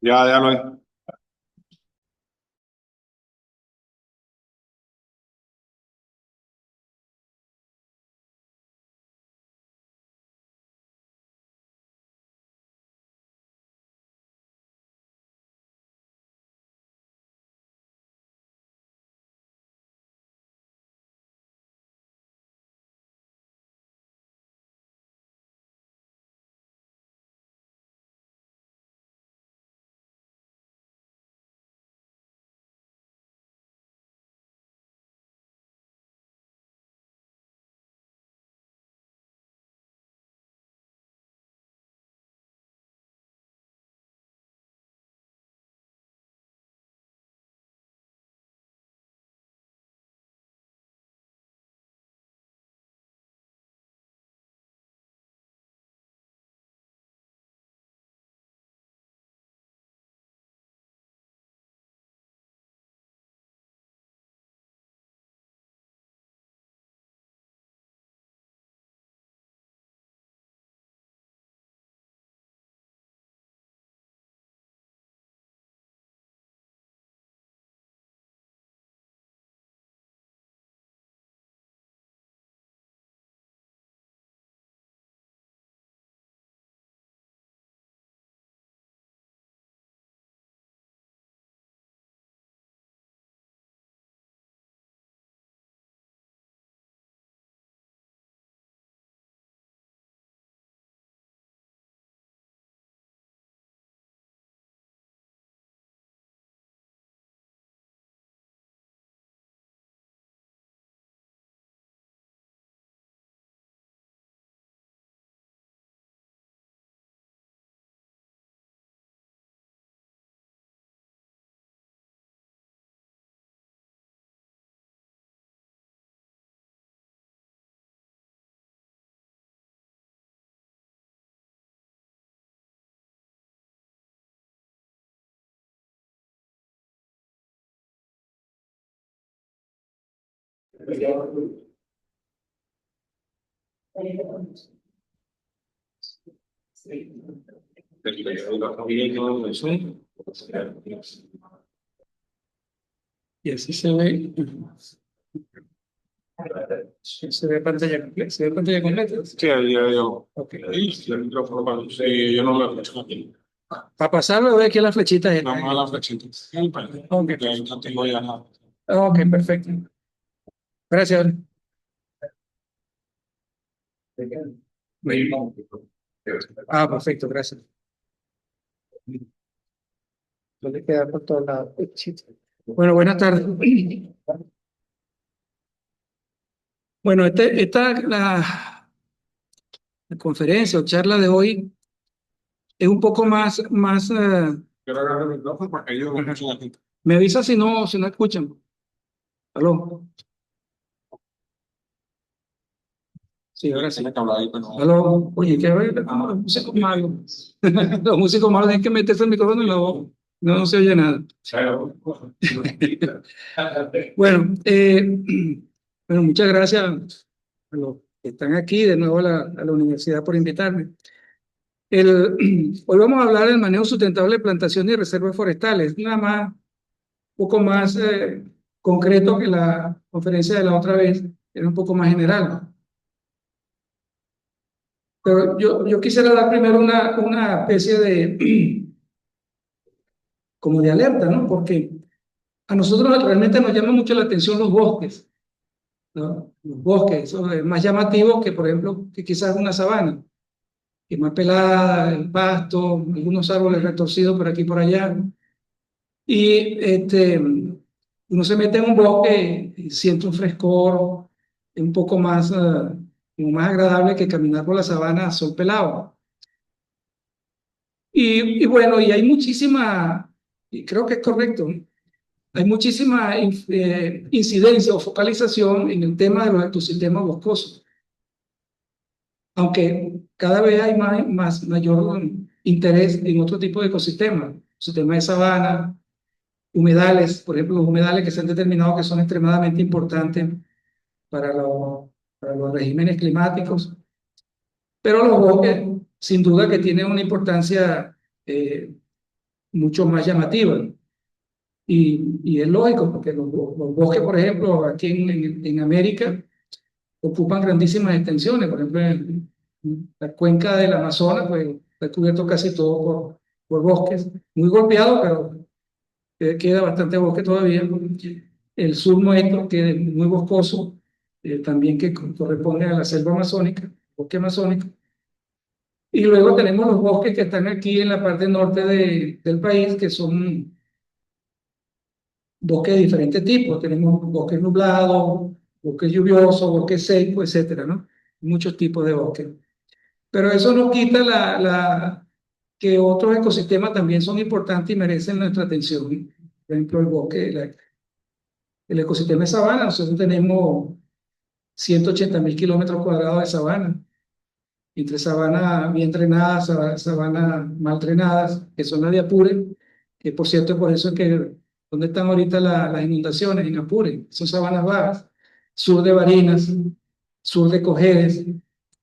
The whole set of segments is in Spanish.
Ya lo. Y así se ve. Se ve pantalla completa. ¿Se ve pantalla completa? Sí, ahí yo. Ok. Ahí, el micrófono sí, yo no lo escucho aquí. Para pasarlo, ve aquí las flechitas. Nada más las flechitas. Ok. No tengo ya nada. Ok, perfecto. Gracias. Ah, perfecto, gracias. Puede quedar por todos lados. Bueno, buenas tardes. Bueno, la conferencia o charla de hoy es un poco más. Quiero agarrar el micrófono para que ellos lo escuchen aquí. Me avisa si no escuchan. ¿Aló? Sí, ahora sí. ¿Aló? Oye, ¿qué ver? Los músicos malos. Los músicos malos tienen que meterse el micrófono en la boca. No, no se oye nada. Bueno, bueno, muchas gracias a los que están aquí, de nuevo a la universidad por invitarme. Hoy vamos a hablar del manejo sustentable de plantaciones y reservas forestales, nada más, un poco más concreto que la conferencia de la otra vez, era un poco más general, ¿no? Pero yo quisiera dar primero una especie de, como de alerta, ¿no? Porque a nosotros realmente nos llama mucho la atención los bosques, ¿no? Los bosques, eso es más llamativo que, por ejemplo, que quizás una sabana, que es más pelada, el pasto, algunos árboles retorcidos por aquí y por allá. Y uno se mete en un bosque y siente un frescor un poco más, como más agradable que caminar por la sabana a sol pelado. Y bueno, y hay muchísima, y creo que es correcto, hay muchísima incidencia o focalización en el tema de los ecosistemas boscosos, aunque cada vez hay mayor interés en otro tipo de ecosistemas, sistemas de sabana, humedales, por ejemplo, los humedales que se han determinado que son extremadamente importantes para para los regímenes climáticos, pero los bosques, sin duda que tienen una importancia mucho más llamativa. Y es lógico, porque los bosques, por ejemplo, aquí en América, ocupan grandísimas extensiones. Por ejemplo, en la cuenca del Amazonas, pues está cubierto casi todo por bosques, muy golpeado, pero queda bastante bosque todavía. El sur nuestro, que es muy boscoso, también que corresponde a la selva amazónica, bosque amazónico. Y luego tenemos los bosques que están aquí en la parte norte del país, que son bosques de diferentes tipos. Tenemos bosques nublados, bosques lluviosos, bosques secos, etcétera, ¿no? Muchos tipos de bosques. Pero eso no quita que otros ecosistemas también son importantes y merecen nuestra atención. Por ejemplo, el bosque, el ecosistema de sabana. Nosotros tenemos 180.000 kilómetros cuadrados de sabana, entre sabanas bien drenadas, sabanas mal drenadas, que son las de Apure, que por cierto, por eso es que, ¿dónde están ahorita las inundaciones? En Apure, son sabanas bajas, sur de Barinas, sur de Cojedes,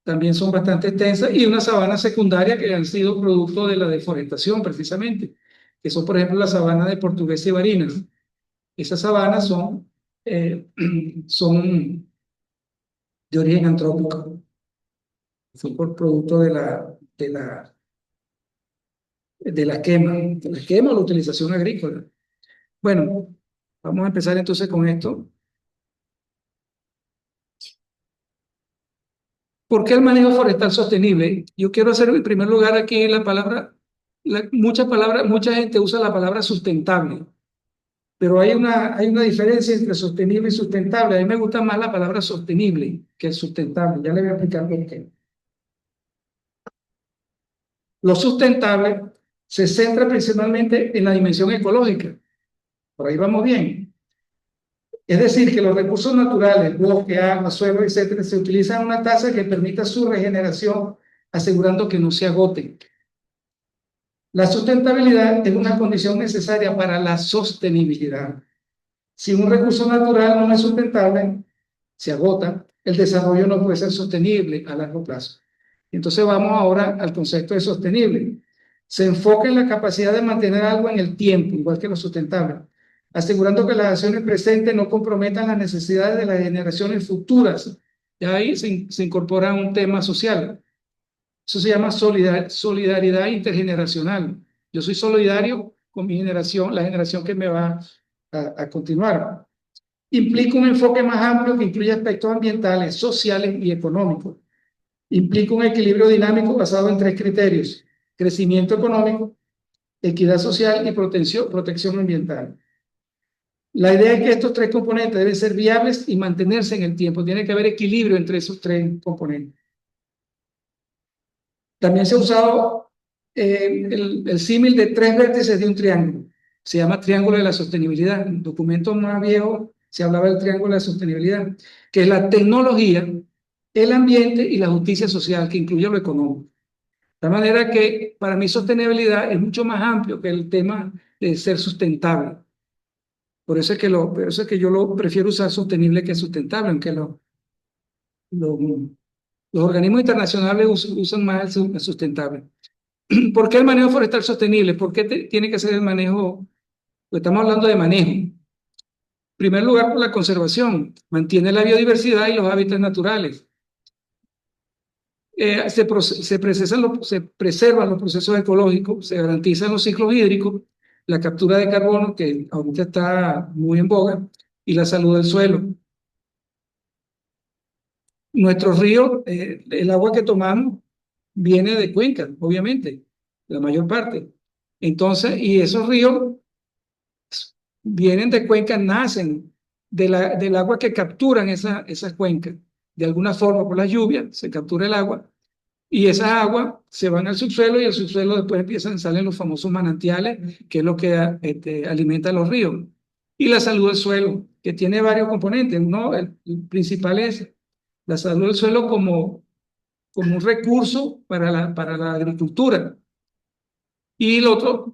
también son bastante extensas, y una sabana secundaria que han sido producto de la deforestación precisamente, que son por ejemplo las sabanas de Portuguesa y Barinas. Esas sabanas eh, son de origen antrópico, son por producto de la quema o la utilización agrícola. Bueno, vamos a empezar entonces con esto. ¿Por qué el manejo forestal sostenible? Yo quiero hacer en primer lugar aquí la palabra, mucha gente usa la palabra sustentable, pero hay una diferencia entre sostenible y sustentable. A mí me gusta más la palabra sostenible que sustentable. Ya le voy a explicar por qué. Lo sustentable se centra principalmente en la dimensión ecológica. Por ahí vamos bien. Es decir, que los recursos naturales, bosque, agua, suelo, etcétera, se utilizan a una tasa que permita su regeneración, asegurando que no se agoten. La sustentabilidad es una condición necesaria para la sostenibilidad. Si un recurso natural no es sustentable, se agota, el desarrollo no puede ser sostenible a largo plazo. Entonces vamos ahora al concepto de sostenible. Se enfoca en la capacidad de mantener algo en el tiempo, igual que lo sustentable, asegurando que las acciones presentes no comprometan las necesidades de las generaciones futuras. Y ahí se incorpora un tema social. Eso se llama solidaridad intergeneracional. Yo soy solidario con mi generación, la generación que me va a continuar. Implica un enfoque más amplio que incluye aspectos ambientales, sociales y económicos. Implica un equilibrio dinámico basado en tres criterios: crecimiento económico, equidad social y protección ambiental. La idea es que estos tres componentes deben ser viables y mantenerse en el tiempo. Tiene que haber equilibrio entre esos tres componentes. También se ha usado el símil de tres vértices de un triángulo. Se llama triángulo de la sostenibilidad. En documentos más viejos se hablaba del triángulo de la sostenibilidad, que es la tecnología, el ambiente y la justicia social, que incluye lo económico. De manera que para mí sostenibilidad es mucho más amplio que el tema de ser sustentable. Por eso es que yo lo prefiero usar sostenible que sustentable, aunque lo, los organismos internacionales usan más el sustentable. ¿Por qué el manejo forestal sostenible? ¿Por qué tiene que ser el manejo? Pues estamos hablando de manejo. En primer lugar, por la conservación. Mantiene la biodiversidad y los hábitats naturales. Se preservan los procesos ecológicos, se garantizan los ciclos hídricos, la captura de carbono, que ahorita está muy en boga, y la salud del suelo. Nuestros ríos, el agua que tomamos viene de cuencas, obviamente, la mayor parte. Entonces, y esos ríos vienen de cuencas, nacen del agua que capturan esas cuencas. De alguna forma, por las lluvias, se captura el agua y esas aguas se van al subsuelo y el subsuelo después salen los famosos manantiales, que es lo que alimenta los ríos. Y la salud del suelo, que tiene varios componentes. Uno, el principal es la salud del suelo como un recurso para la agricultura. Y el otro,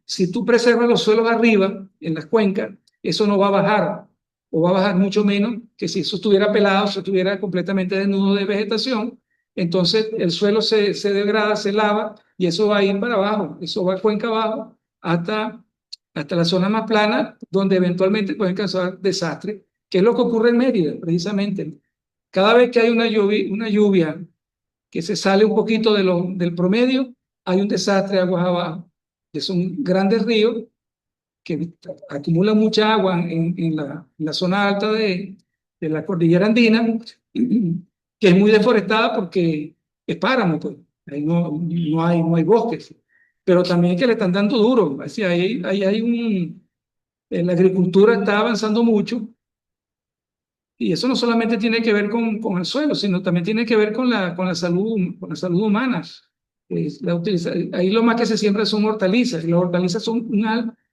si tú preservas los suelos arriba, en las cuencas, eso no va a bajar. o va a bajar mucho menos que si eso estuviera pelado, si estuviera completamente desnudo de vegetación. Entonces el suelo se degrada, se lava y eso va a ir para abajo, eso va a cuenca abajo hasta la zona más plana, donde eventualmente pueden causar desastres, que es lo que ocurre en Mérida, precisamente. Cada vez que hay una lluvia que se sale un poquito del promedio, hay un desastre de aguas abajo, que son grandes ríos que acumulan mucha agua en la zona alta de la cordillera andina, que es muy deforestada porque es páramo, pues. Ahí no hay bosques, pero también que le están dando duro. Así, la agricultura está avanzando mucho y eso no solamente tiene que ver con el suelo, sino también tiene que ver con la salud humana. Ahí lo más que se siembra son hortalizas, y las hortalizas son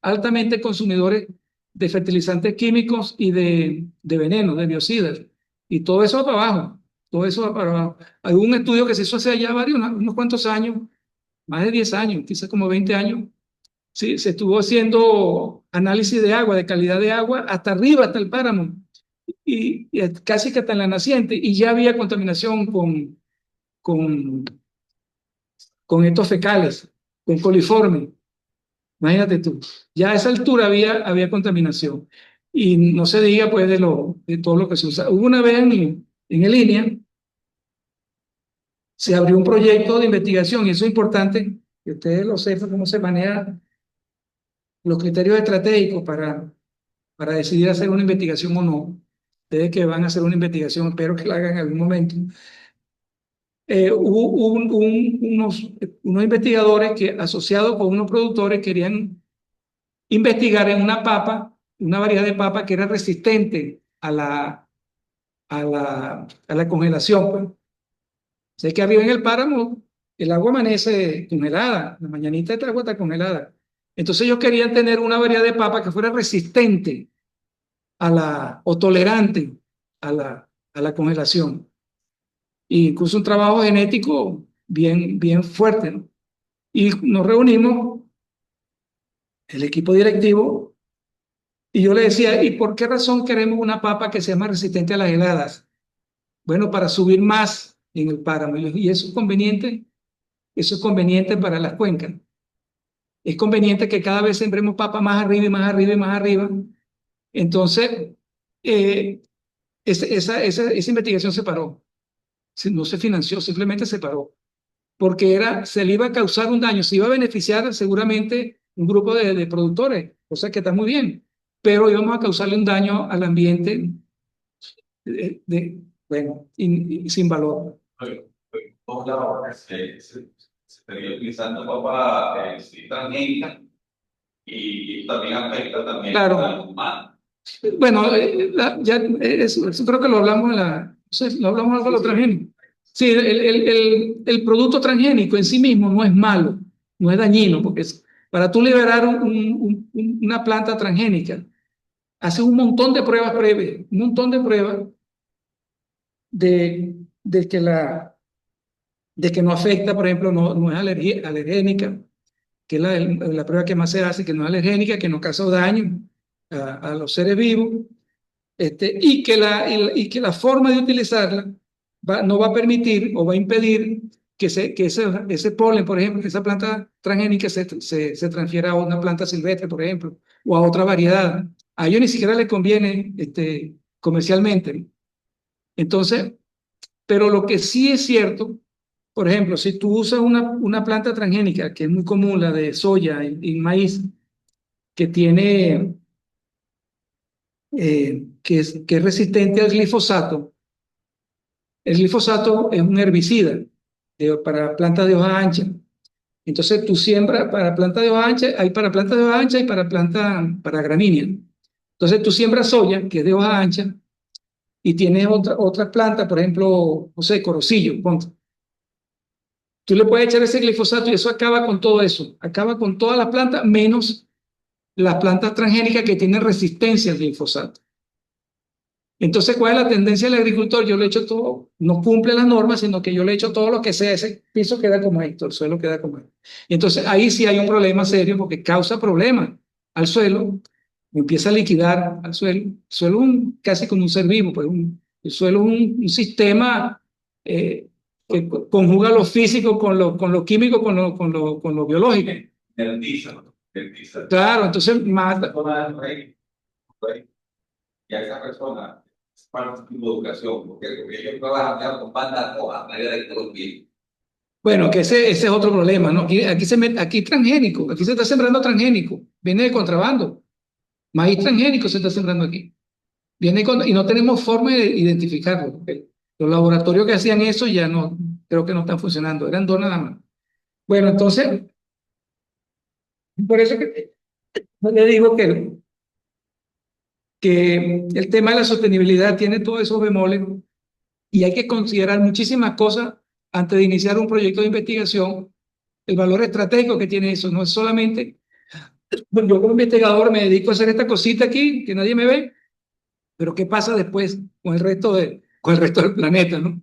altamente consumidores de fertilizantes químicos y de veneno, de biocidas. Y todo eso va para abajo, todo eso va para abajo. Hay un estudio que se hizo hace ya unos cuantos años, más de 10 años, quizás como 20 años. Sí, se estuvo haciendo análisis de agua, de calidad de agua, hasta arriba, hasta el páramo y casi que hasta en la naciente, y ya había contaminación con, con estos fecales, con coliformes. Imagínate tú, ya a esa altura había contaminación. Y no se diga pues de todo lo que se usa. Hubo una vez en el INEA, se abrió un proyecto de investigación, y eso es importante que ustedes lo sepan, cómo se manejan los criterios estratégicos para decidir hacer una investigación o no. Ustedes que van a hacer una investigación, espero que la hagan en algún momento. Hubo unos investigadores que, asociados con unos productores, querían investigar en una papa, una variedad de papa que era resistente a la congelación, pues. Sé que arriba en el páramo el agua amanece congelada, la mañanita esta agua está congelada. Entonces ellos querían tener una variedad de papa que fuera resistente o tolerante a la congelación. E incluso un trabajo genético bien, bien fuerte, ¿no? Y nos reunimos, el equipo directivo, y yo le decía, ¿y por qué razón queremos una papa que sea más resistente a las heladas? Bueno, para subir más en el páramo. Y eso es conveniente para las cuencas. Es conveniente que cada vez sembremos papa más arriba y más arriba y más arriba. Entonces, eh, esa investigación se paró. No se financió, simplemente se paró. Porque se le iba a causar un daño, se iba a beneficiar seguramente un grupo de productores, cosa que está muy bien, pero íbamos a causarle un daño al ambiente, bueno, y sin valor. Todos lados se estaría utilizando papa sí, transgénica y también afecta también Claro. al humano. Bueno, eso creo que lo hablamos no sé, lo hablamos algo de lo transgénico. Sí, el producto transgénico en sí mismo no es malo, no es dañino, porque para tú liberar una planta transgénica, haces un montón de pruebas previas, un montón de pruebas de, de que de que no afecta, por ejemplo, no es alergénica, que es la prueba que más se hace, que no es alergénica, que no causa daño a los seres vivos, y que la forma de utilizarla no va a permitir o va a impedir que ese polen, por ejemplo, que esa planta transgénica se transfiera a una planta silvestre, por ejemplo, o a otra variedad. A ellos ni siquiera les conviene comercialmente. Entonces, pero lo que sí es cierto, por ejemplo, si tú usas una planta transgénica, que es muy común, la de soya y maíz, que que es resistente al glifosato. El glifosato es un herbicida para plantas de hoja ancha. Entonces tú siembras para plantas de hoja ancha, hay para plantas de hoja ancha y para gramínea. Entonces tú siembras soya, que es de hoja ancha, y tienes otra planta, por ejemplo, no sé, corocillo, ponte. Tú le puedes echar ese glifosato y eso acaba con todo eso, acaba con todas las plantas, menos las plantas transgénicas que tienen resistencia al glifosato. Entonces, ¿cuál es la tendencia del agricultor? Yo le he hecho todo, no cumple las normas, sino que yo le he hecho todo lo que sea, ese piso queda como esto, el suelo queda como esto. Y entonces ahí sí hay un problema serio porque causa problemas al suelo, empieza a liquidar al suelo. El suelo es casi como un ser vivo, pues el suelo es un sistema que conjuga lo físico con lo químico, con lo biológico. El piso. Claro, entonces mata. Y a esa persona es parte de tu educación, porque ellos trabajan con bandas rojas, manera de producir. Bueno, que ese es otro problema, ¿no? Aquí transgénico, aquí se está sembrando transgénico, viene de contrabando, maíz transgénico se está sembrando aquí. Y no tenemos forma de identificarlo. Los laboratorios que hacían eso ya no, creo que no están funcionando, eran dos nada más. Bueno, entonces, por eso que le digo que el tema de la sostenibilidad tiene todos esos bemoles y hay que considerar muchísimas cosas antes de iniciar un proyecto de investigación. El valor estratégico que tiene eso no es solamente, bueno, yo como investigador me dedico a hacer esta cosita aquí, que nadie me ve, pero ¿qué pasa después con el resto del planeta, ¿no?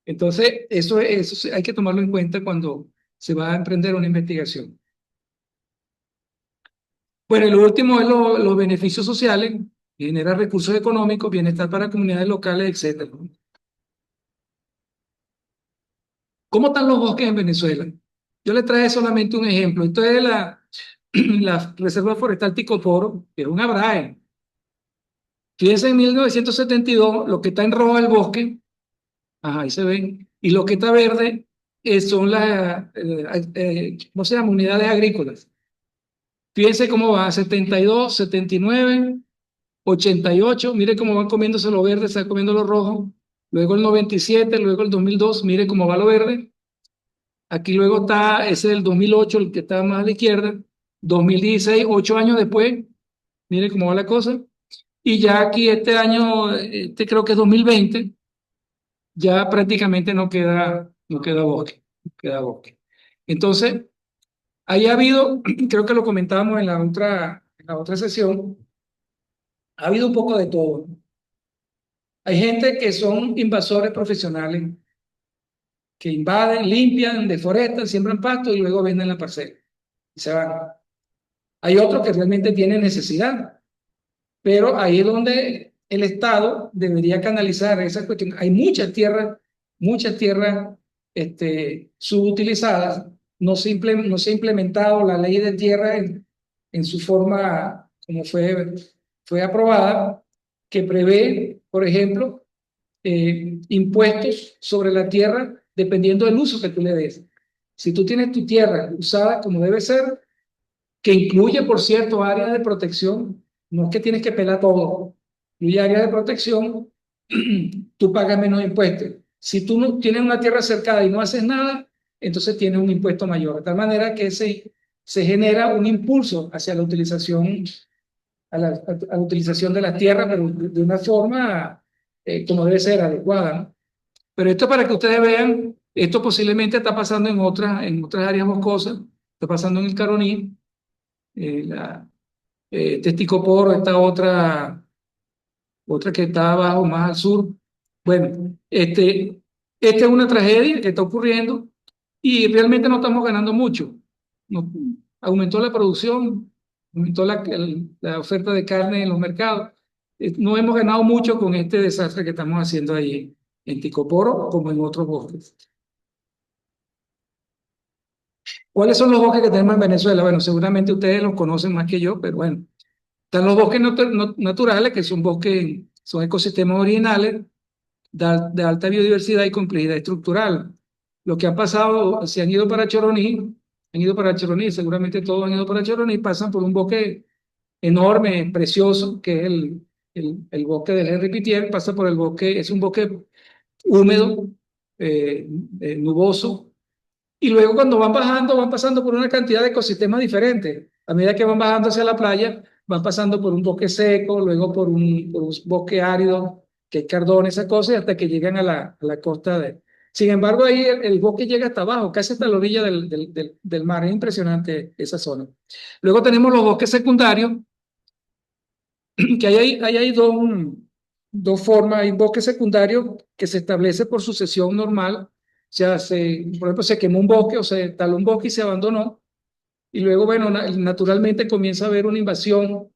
Entonces, eso hay que tomarlo en cuenta cuando se va a emprender una investigación. Bueno, y lo último es los beneficios sociales, generar recursos económicos, bienestar para comunidades locales, etcétera. ¿Cómo están los bosques en Venezuela? Yo le traje solamente un ejemplo. Esto es la Reserva Forestal Ticoporo, que es un ABRAE. Fíjense, en 1972, lo que está en rojo es el bosque, ajá, ahí se ven, y lo que está verde son ¿cómo se llama? Unidades agrícolas. Fíjense cómo va, 72, 79, 88, mire cómo van comiéndose lo verde, se va comiendo lo rojo, luego el 97, luego el 2002, mire cómo va lo verde, aquí luego está ese del 2008, el que está más a la izquierda, 2016, 8 años después, mire cómo va la cosa, y ya aquí este año, creo que es 2020, ya prácticamente no queda bosque, no queda bosque. Entonces, ahí ha habido, creo que lo comentábamos en la otra sesión, ha habido un poco de todo. Hay gente que son invasores profesionales, que invaden, limpian, deforestan, siembran pasto y luego venden la parcela y se van. Hay otros que realmente tienen necesidad, pero ahí es donde el Estado debería canalizar esa cuestión. Hay muchas tierras subutilizadas. No se ha implementado la ley de tierra en su forma como fue aprobada, que prevé, por ejemplo, impuestos sobre la tierra dependiendo del uso que tú le des. Si tú tienes tu tierra usada como debe ser, que incluye, por cierto, áreas de protección, no es que tienes que pelar todo, incluye áreas de protección, tú pagas menos impuestos. Si tú no tienes una tierra cercada y no haces nada, entonces tienes un impuesto mayor. De tal manera que se genera un impulso hacia la utilización, a la utilización de la tierra, pero de una forma como debe ser, adecuada, ¿no? Pero esto para que ustedes vean, esto posiblemente está pasando en otras áreas boscosas, está pasando en el Caroní, Testicoporo, esta otra que está abajo, más al sur. Bueno, esta es una tragedia que está ocurriendo y realmente no estamos ganando mucho. Aumentó la producción, aumentó la oferta de carne en los mercados. No hemos ganado mucho con este desastre que estamos haciendo ahí en Ticoporo como en otros bosques. ¿Cuáles son los bosques que tenemos en Venezuela? Bueno, seguramente ustedes los conocen más que yo, pero bueno, están los bosques naturales, que son ecosistemas originales de alta biodiversidad y complejidad estructural. Lo que ha pasado, se han ido para Choroní, seguramente todos han ido para Choroní, pasan por un bosque enorme, precioso, que es el bosque del Henri Pittier, pasa por el bosque, es un bosque húmedo, nuboso, y luego cuando van pasando por una cantidad de ecosistemas diferentes. A medida que van bajando hacia la playa, van pasando por un bosque seco, luego por un bosque árido, que es cardón, esa cosa, y hasta que llegan a la costa de... Sin embargo, ahí el bosque llega hasta abajo, casi hasta la orilla del mar. Es impresionante esa zona. Luego tenemos los bosques secundarios, que hay dos formas. Hay bosque secundario que se establece por sucesión normal. O sea, por ejemplo, se quemó un bosque o se taló un bosque y se abandonó. Y luego, bueno, naturalmente comienza a haber una invasión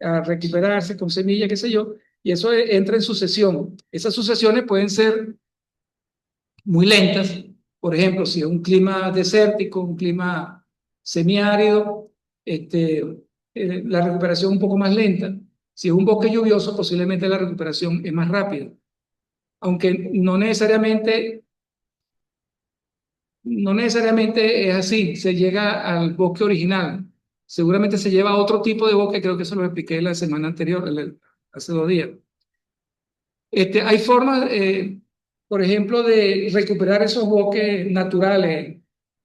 a recuperarse con semilla, qué sé yo, y eso entra en sucesión. Esas sucesiones pueden ser muy lentas. Por ejemplo, si es un clima desértico, un clima semiárido, la recuperación es un poco más lenta. Si es un bosque lluvioso, posiblemente la recuperación es más rápida. Aunque no necesariamente es así, se llega al bosque original. Seguramente se lleva a otro tipo de bosque, creo que eso lo expliqué la semana anterior, hace 2 días. Hay formas, por ejemplo, de recuperar esos bosques naturales,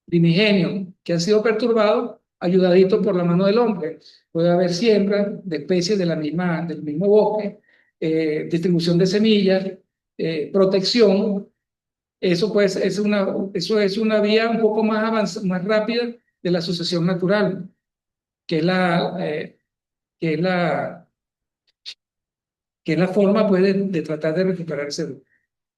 primigenios, que han sido perturbados, ayudaditos por la mano del hombre. Puede haber siembra de especies del mismo bosque, distribución de semillas, protección. Eso, pues, eso es una vía un poco más más rápida de la sucesión natural, que es que es la, que es la forma, pues, de tratar de recuperar ese bosque.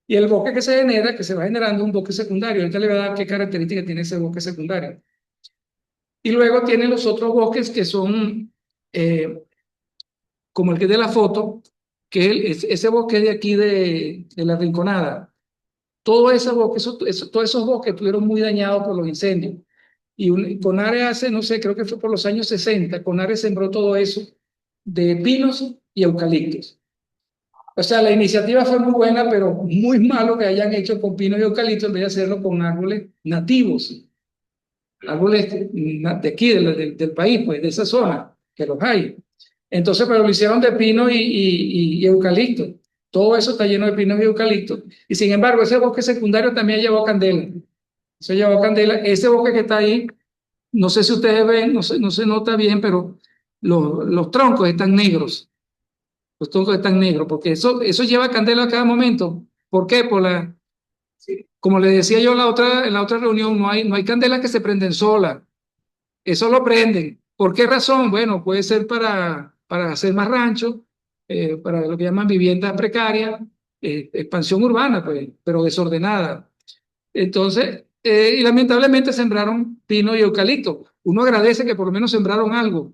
Y el bosque que se genera, que se va generando, un bosque secundario. Ahorita le voy a dar qué características tiene ese bosque secundario. Y luego tiene los otros bosques que son, como el que es de la foto, que es ese bosque de aquí de la Rinconada. Todo ese bosque, todos esos bosques estuvieron muy dañados por los incendios. Y Conare hace, no sé, creo que fue por los años 60, Conare sembró todo eso de pinos y eucaliptos. O sea, la iniciativa fue muy buena, pero muy malo que hayan hecho con pinos y eucaliptos en vez de hacerlo con árboles nativos, árboles de aquí, del país, pues, de esa zona, que los hay. Entonces, pero lo hicieron de pino y eucalipto. Todo eso está lleno de pinos y eucaliptos. Y sin embargo, ese bosque secundario también llevó candela. Eso llevó candela. Ese bosque que está ahí, no sé si ustedes ven, no se nota bien, pero los troncos están negros. Los troncos están negros, porque eso lleva candela a cada momento. ¿Por qué? Como le decía yo en la otra reunión, no hay candelas que se prenden solas. Eso lo prenden. ¿Por qué razón? Bueno, puede ser para hacer más ranchos, para lo que llaman viviendas precarias, expansión urbana, pues, pero desordenada. Entonces, y lamentablemente sembraron pino y eucalipto. Uno agradece que por lo menos sembraron algo,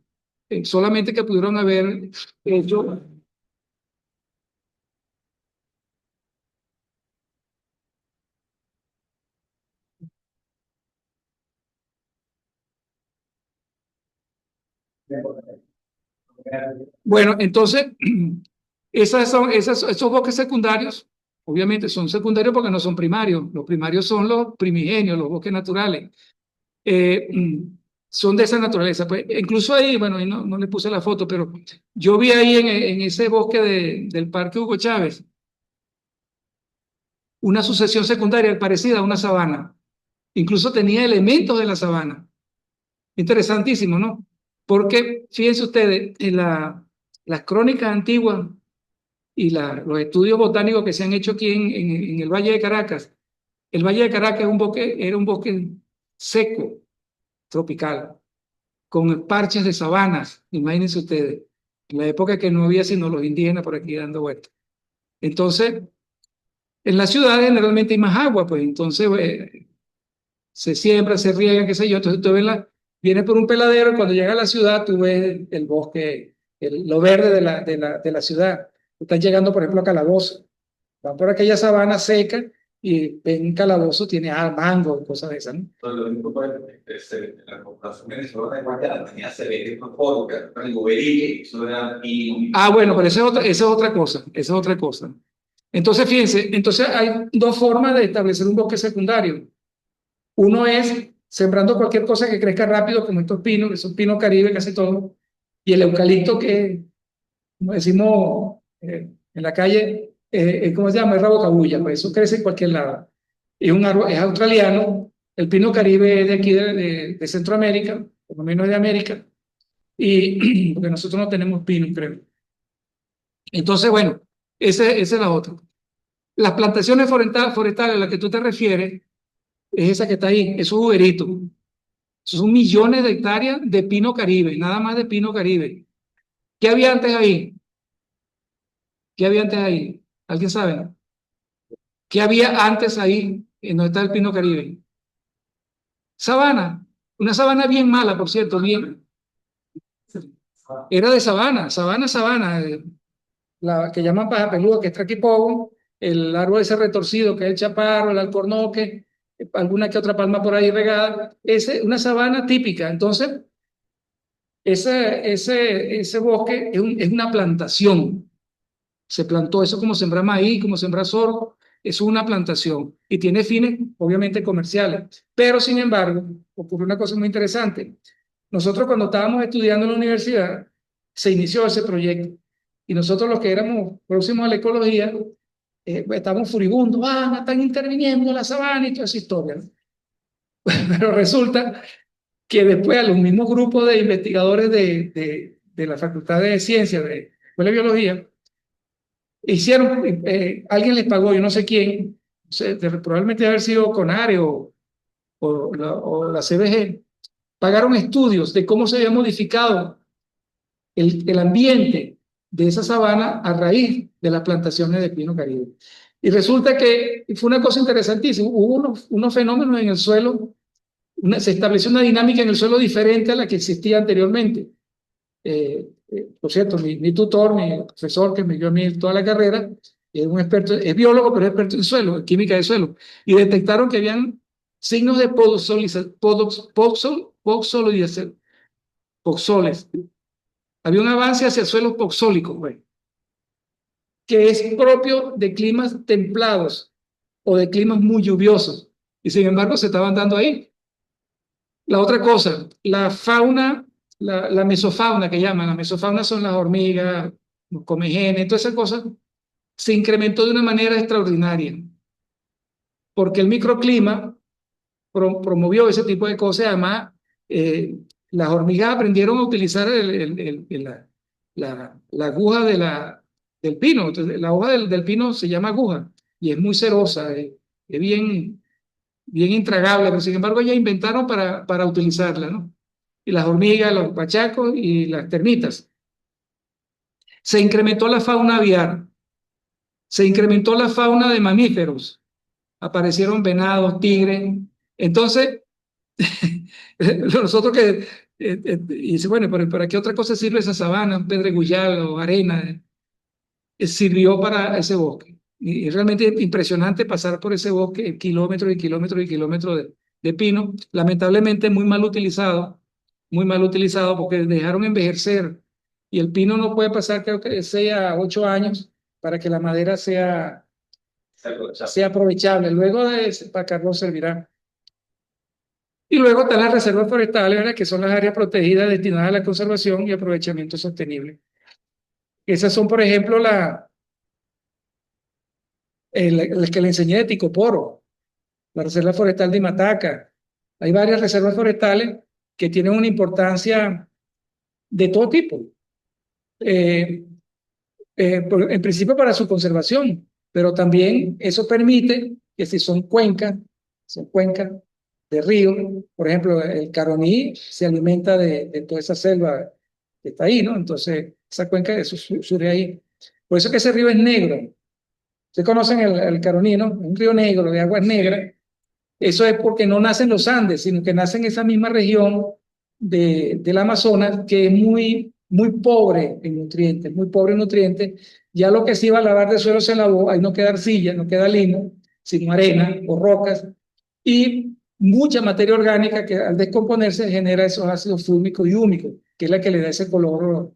solamente que pudieron haber hecho. Bueno, entonces, esos bosques secundarios, obviamente son secundarios porque no son primarios. Los primarios son los primigenios, los bosques naturales. eh, Son de esa naturaleza. Pues, incluso ahí, bueno, ahí no le puse la foto, pero yo vi ahí en ese bosque del Parque Hugo Chávez una sucesión secundaria parecida a una sabana. Incluso tenía elementos de la sabana. Interesantísimo, ¿no? Porque, fíjense ustedes, las crónicas antiguas y los estudios botánicos que se han hecho aquí en el Valle de Caracas, el Valle de Caracas era un bosque seco, tropical, con parches de sabanas, imagínense ustedes, en la época que no había sino los indígenas por aquí dando vueltas. Entonces, en las ciudades generalmente hay más agua, pues entonces se siembra, se riega, qué sé yo, entonces tú ves vienes por un peladero y cuando llega a la ciudad tú ves el bosque, lo verde de la ciudad. Estás llegando, por ejemplo, a Calabozo, van por aquella sabana seca y ven Calabozo, tiene mango, cosas de esas, ¿no? Entonces, lo único que la computación venezolana de Guayana tenía CBD por el goberí, eso era Ah, bueno, pero esa es otra cosa, esa es otra cosa. Entonces, fíjense, entonces hay dos formas de establecer un bosque secundario. Uno es sembrando cualquier cosa que crezca rápido, como estos pinos, que son pinos caribe, casi todo, y el eucalipto que, como decimos en la calle, ¿cómo se llama? Es rabocabulla, pues eso crece en cualquier lado. Es un árbol, es australiano, el pino caribe es de aquí de Centroamérica, por lo menos de América, y porque nosotros no tenemos pino, creo. Entonces, bueno, esa es la otra. Las plantaciones forestales a las que tú te refieres es esa que está ahí, esos uberitos. Son millones de hectáreas de pino caribe, nada más de pino caribe. ¿Qué había antes ahí? ¿Qué había antes ahí? ¿Alguien sabe? ¿Qué había antes ahí en donde está el pino caribe? Sabana. Una sabana bien mala, por cierto, bien. Era de sabana, sabana, la que llaman paja peluda, que es traquipogo, el árbol ese retorcido, que es el chaparro, el alcornoque, alguna que otra palma por ahí regada, una sabana típica. Entonces, ese bosque es una plantación. Se plantó eso como sembrar maíz, como sembrar sorgo, es una plantación y tiene fines obviamente comerciales. Pero sin embargo, ocurre una cosa muy interesante. Nosotros cuando estábamos estudiando en la universidad, se inició ese proyecto y nosotros los que éramos próximos a la ecología, pues, estábamos furibundos, están interviniendo en la sabana y toda esa historia, ¿no? Pero resulta que después a los mismos grupos de investigadores de la Facultad de Ciencias, de Escuela de Biología, hicieron, alguien les pagó, yo no sé quién, probablemente haber sido CONARE o la CBG, pagaron estudios de cómo se había modificado el ambiente de esa sabana a raíz de las plantaciones de pino caribe. Y resulta que fue una cosa interesantísima, hubo unos fenómenos en el suelo, se estableció una dinámica en el suelo diferente a la que existía anteriormente. Por cierto, mi tutor, mi profesor que me dio a mí toda la carrera, es un experto, es biólogo, pero es experto en suelo, en química de suelo, y detectaron que habían signos de poxoles. Había un avance hacia suelos poxólicos, güey, que es propio de climas templados o de climas muy lluviosos, y sin embargo se estaban dando ahí. La otra cosa, la fauna, la mesofauna que llaman, la mesofauna son las hormigas, los comegenes, todas esas cosas, se incrementó de una manera extraordinaria, porque el microclima promovió ese tipo de cosas. Además, las hormigas aprendieron a utilizar la aguja del pino. Entonces, la hoja del pino se llama aguja y es muy cerosa, es bien intragable, pero sin embargo ya inventaron para utilizarla, ¿no? Y las hormigas, los pachacos y las termitas. Se incrementó la fauna aviar, se incrementó la fauna de mamíferos, aparecieron venados, tigres. Entonces, nosotros que, y dice, bueno, pero ¿para qué otra cosa sirve esa sabana, pedregullar o arena? Sirvió para ese bosque. Y es realmente impresionante pasar por ese bosque, kilómetros y kilómetros y kilómetros de pino, lamentablemente muy mal utilizado porque dejaron envejecer y el pino no puede pasar, creo que 6 a 8 años para que la madera sea aprovechable. Luego de para Carlos servirá. Y luego están las reservas forestales, ¿verdad? Que son las áreas protegidas destinadas a la conservación y aprovechamiento sostenible. Esas son, por ejemplo, el que le enseñé de Ticoporo, la Reserva Forestal de Imataca. Hay varias reservas forestales que tienen una importancia de todo tipo. Eh, en principio para su conservación, pero también eso permite que si son cuencas de río, por ejemplo, el Caroní se alimenta de toda esa selva que está ahí, ¿no? Entonces, esa cuenca, eso surge ahí. Por eso que ese río es negro. Ustedes conocen el Caroní, ¿no? Un río negro, de aguas negras. Eso es porque no nace en los Andes, sino que nace en esa misma región del Amazonas, que es muy pobre en nutrientes, muy pobre en nutrientes. Ya lo que se iba a lavar de suelo se lavó, ahí no queda arcilla, no queda limo, sino arena o rocas, y mucha materia orgánica que al descomponerse genera esos ácidos fúlmicos y húmicos, que es la que le da ese color.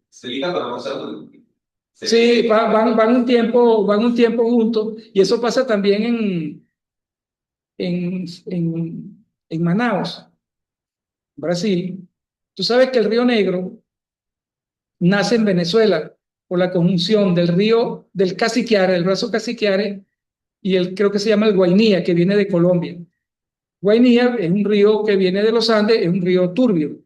Se liga, pero no se Sí, van un tiempo juntos, y eso pasa también en Manaus, Brasil. Tú sabes que el Río Negro nace en Venezuela por la conjunción del río del Cassiquiare, del brazo Cassiquiare, y creo que se llama el Guainía, que viene de Colombia. Guainía es un río que viene de los Andes, es un río turbio.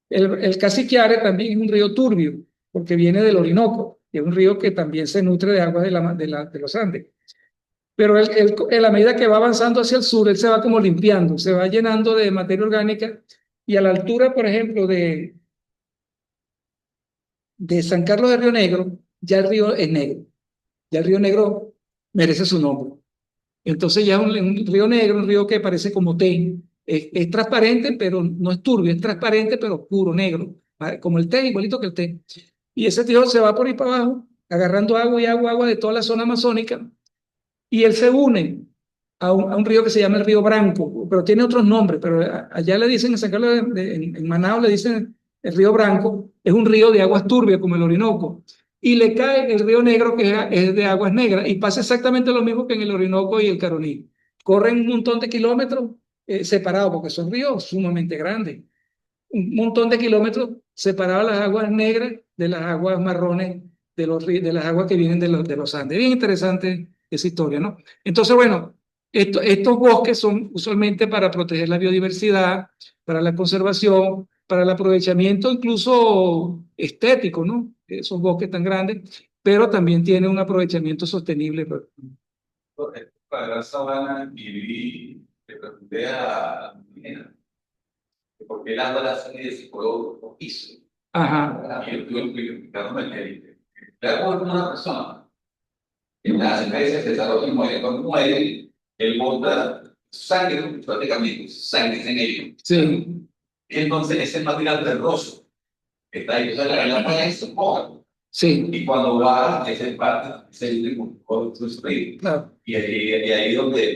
El Cassiquiare también es un río turbio, porque viene del Orinoco, que es un río que también se nutre de aguas de los Andes. Pero a medida que va avanzando hacia el sur, él se va como limpiando, se va llenando de materia orgánica, y a la altura, por ejemplo, de San Carlos de Río Negro, ya el río es negro, ya el río Negro merece su nombre. Entonces ya un río negro, un río que parece como té, Es transparente, pero no es turbio, es transparente, pero oscuro, negro, ¿vale? Como el té, igualito que el té. Y ese tío se va por ahí para abajo, agarrando agua y agua, agua de toda la zona amazónica, y él se une a un río que se llama el río Branco, pero tiene otros nombres, pero allá le dicen, en San Carlos, en Manao le dicen el río Branco, es un río de aguas turbias como el Orinoco, y le cae el río Negro que es de aguas negras, y pasa exactamente lo mismo que en el Orinoco y el Caroní. Corren un montón de kilómetros separados, porque son ríos sumamente grandes, un montón de kilómetros separadas las aguas negras de las aguas marrones, de las aguas que vienen de los Andes. Bien interesante esa historia, ¿no? Entonces, bueno, estos bosques son usualmente para proteger la biodiversidad, para la conservación, para el aprovechamiento incluso estético, ¿no? Esos bosques tan grandes, pero también tienen un aprovechamiento sostenible. Para la sabana y le pregunté a Milena, porque el agua la sangre de ese color rojizo. Ajá, Y yo tuve que explicarme que el agua es una persona. En las veces de desarrollo muere, cuando muere, él bota sangre, prácticamente, sangre en ello. sí, Entonces, ese material terroso que está ahí, entonces la agua es moja. sí, Y cuando va, ese parte, se último por su espíritu. claro. Y ahí donde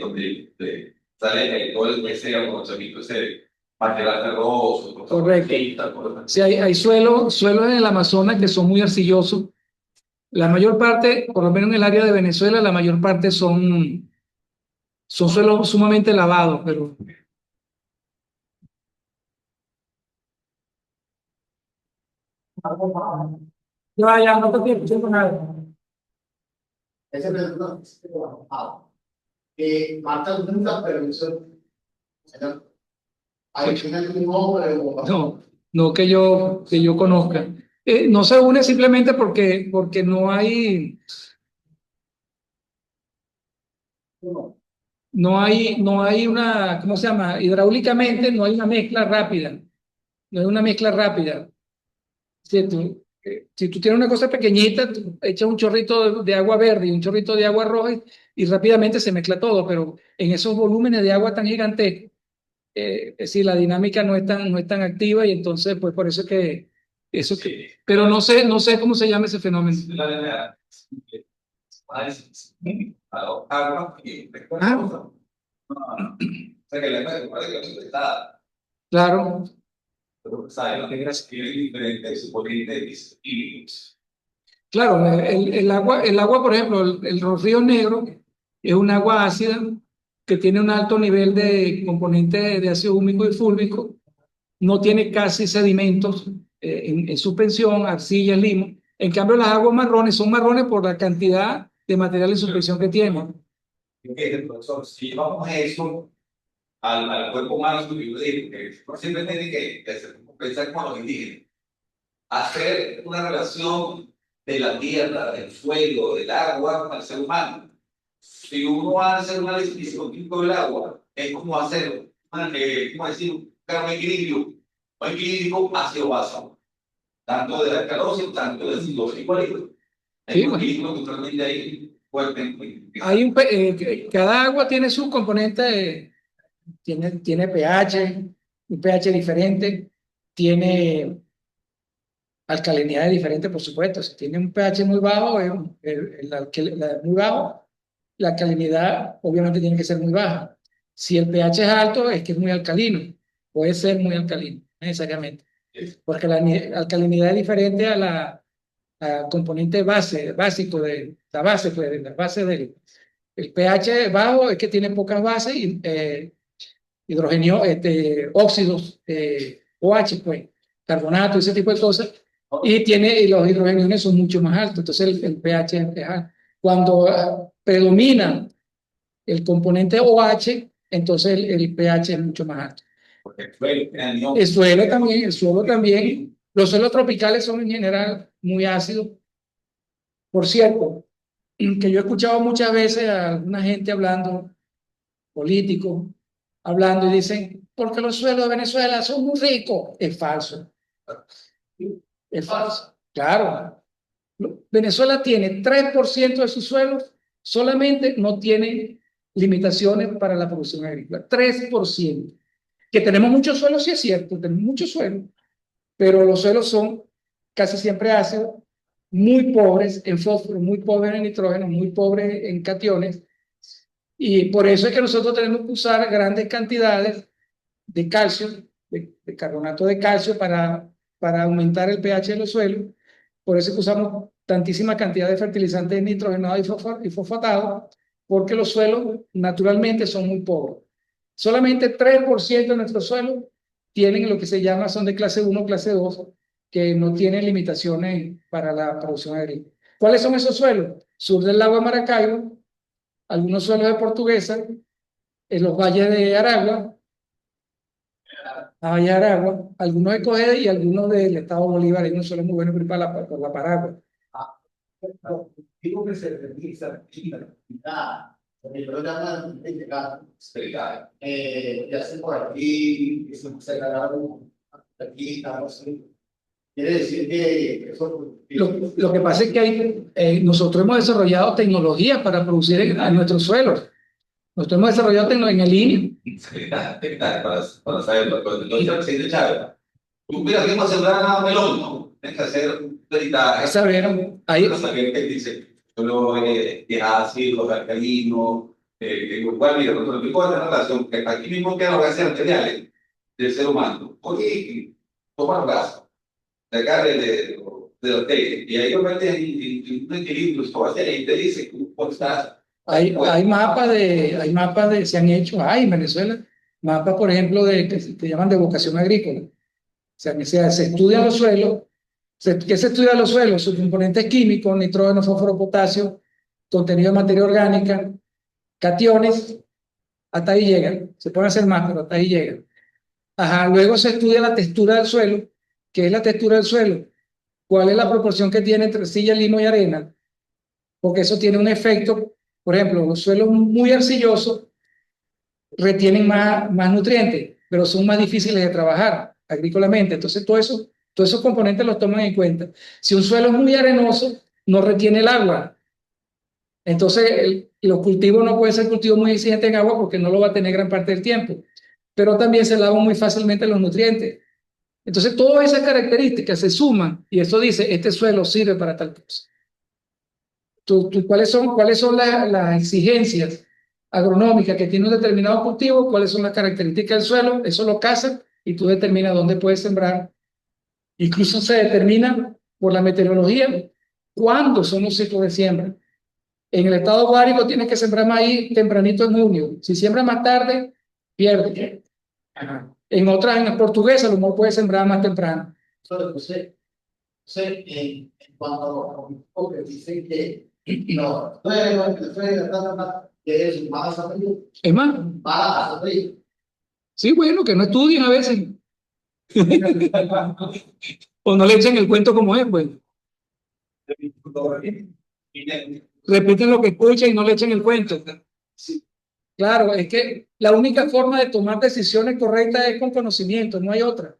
sale todo ese aprovechamiento, ese material terroso, cosas Correcto. cosas. Sí, hay suelos en el Amazonas que son muy arcillosos. La mayor parte, por lo menos en el área de Venezuela, la mayor parte son suelos sumamente lavados, pero ya, no te pierdas nada. Ese pregunta Marta nunca preguntó, ¿hay un nombre o No, no que yo conozca. No se une simplemente porque no hay una, ¿cómo se llama? Hidráulicamente no hay una mezcla rápida. No hay una mezcla rápida. Si tú tienes una cosa pequeñita, tú echas un chorrito de agua verde y un chorrito de agua roja y rápidamente se mezcla todo, pero en esos volúmenes de agua tan gigantescos, es decir, la dinámica no es tan activa y entonces, pues por eso pero no sé cómo se llama ese fenómeno. Agua y Ah, o sea que está, claro, sabe, tiene diferentes potentes químicos. claro, el agua, por ejemplo, el río Negro es un agua ácida que tiene un alto nivel de componente de ácido húmico y fúlvico, no tiene casi sedimentos en suspensión, arcilla, limo. En cambio, las aguas marrones son marrones por la cantidad de material en suspensión que tienen. Profesor, si llevamos eso al cuerpo humano, yo digo que siempre tiene que pensar como los indígenas, hacer una relación de la tierra, del fuego, del agua al ser humano. Si uno hace una definición química del agua, es como hacer, como decir, un equilibrio ácido-base, tanto de la alcalosis, tanto del ciclo igualito. Hay Sí, un bueno. equilibrio totalmente ahí fuerte. Cada agua tiene sus componentes, tiene pH, un pH diferente, tiene alcalinidad diferente, por supuesto. Si tiene un pH muy bajo, muy bajo, la alcalinidad obviamente tiene que ser muy baja. Si el pH es alto, es que es muy alcalino. Puede ser muy alcalino, necesariamente. Porque la alcalinidad es diferente al componente básico de la base, pues, de la base del el pH bajo es que tiene pocas bases y hidrogenio, óxidos, OH, pues, carbonato, ese tipo de cosas, y los hidrogeniones son mucho más altos, entonces el pH es alto. Cuando predomina el componente OH, entonces el pH es mucho más alto. El suelo también, los suelos tropicales son en general muy ácidos. Por cierto, que yo he escuchado muchas veces a alguna gente hablando, políticos, hablando y dicen, porque los suelos de Venezuela son muy ricos. Es falso. Es falso. Claro. Venezuela tiene 3% de sus suelos, solamente no tiene limitaciones para la producción agrícola. 3%. Que tenemos muchos suelos, sí es cierto, tenemos muchos suelos, pero los suelos son casi siempre ácidos, muy pobres en fósforo, muy pobres en nitrógeno, muy pobres en cationes, y por eso es que nosotros tenemos que usar grandes cantidades de calcio, de carbonato de calcio para aumentar el pH de los suelos. Por eso es que usamos tantísima cantidad de fertilizantes nitrogenados y fosfatados, porque los suelos naturalmente son muy pobres. Solamente 3% de nuestros suelos tienen lo que se llama, son de clase 1, clase 2, que no tienen limitaciones para la producción agrícola. ¿Cuáles son esos suelos? Sur del lago de Maracaibo, algunos suelos de Portuguesa, en los valles de Aragua, Valle de Aragua, algunos de Cogede y algunos del estado Bolívar, y unos suelos muy buenos por la Paragua. Digo que se realiza el programa explicar. Ya sé por aquí, se ganaron aquí, estamos. Quiere decir que eso. Lo que pasa es que nosotros hemos desarrollado tecnologías para producir en nuestros suelos. Nosotros hemos desarrollado tecnología en línea. Para saberlo. Lo dice el presidente Chávez. Mira, ¿qué más sembrar nada melón? No, tienes que hacer peritaje. Saber, ahí, Pero saber que dice, solo es ácido, alcalino, igual, mira, nosotros tenemos una relación que aquí mismo quedan los gases materiales del ser humano. Oye, toma los gases de acá de los teles, y ahí lo metes en un equilibrio, y te dice cómo estás. hay mapas se han hecho, en Venezuela, mapas, por ejemplo, que se llaman de vocación agrícola. O sea, que se estudian los suelos. ¿Qué se estudia los suelos? Sus componentes químicos, nitrógeno, fósforo, potasio, contenido de materia orgánica, cationes, hasta ahí llegan. Se pueden hacer más, pero hasta ahí llegan. Ajá, luego se estudia la textura del suelo. ¿Qué es la textura del suelo? ¿Cuál es la proporción que tiene entre arcilla, limo y arena? Porque eso tiene un efecto. Por ejemplo, los suelos muy arcillosos retienen más nutrientes, pero son más difíciles de trabajar agrícolamente. Entonces, todos esos componentes los toman en cuenta. Si un suelo es muy arenoso, no retiene el agua. Entonces, los cultivos no pueden ser cultivos muy exigentes en agua porque no lo va a tener gran parte del tiempo. Pero también se lavan muy fácilmente los nutrientes. Entonces, todas esas características se suman y eso dice, este suelo sirve para tal cosa. ¿Cuáles son las exigencias agronómicas que tiene un determinado cultivo? ¿Cuáles son las características del suelo? Eso lo cazan y tú determinas dónde puedes sembrar. Incluso se determina por la meteorología cuándo son los ciclos de siembra. En el estado Guárico tienes que sembrar maíz tempranito en junio. Si siembras más tarde, pierdes. En otras, en la portuguesa, a lo mejor puedes sembrar más temprano. En cuanto a que dicen que no, que es más arriba. Es más, Más arriba. sí, bueno, que no estudien a veces. O no le echen el cuento como es, pues. Repiten lo que escuchan y no le echen el cuento. Claro, es que la única forma de tomar decisiones correctas es con conocimiento, no hay otra.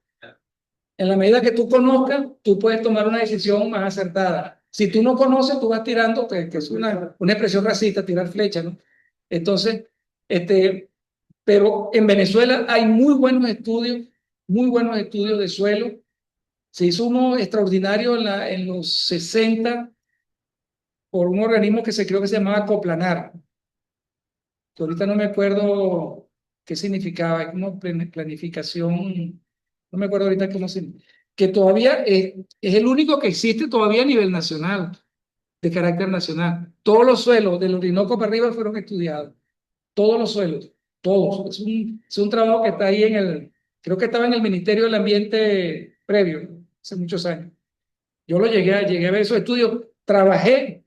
En la medida que tú conozcas, tú puedes tomar una decisión más acertada. Si tú no conoces, tú vas tirando, que es una expresión racista, tirar flechas, ¿no? Entonces, pero en Venezuela hay muy buenos estudios de suelo. Se hizo uno extraordinario en los 60 por un organismo que se creó que se llamaba Coplanar, que ahorita no me acuerdo qué significaba, es como planificación, no me acuerdo ahorita cómo se, que todavía es el único que existe todavía a nivel nacional, de carácter nacional. Todos los suelos del Orinoco para arriba fueron estudiados, todos los suelos, todos. Es un trabajo que está ahí creo que estaba en el Ministerio del Ambiente previo, ¿no? Hace muchos años. Yo llegué a ver esos estudios, trabajé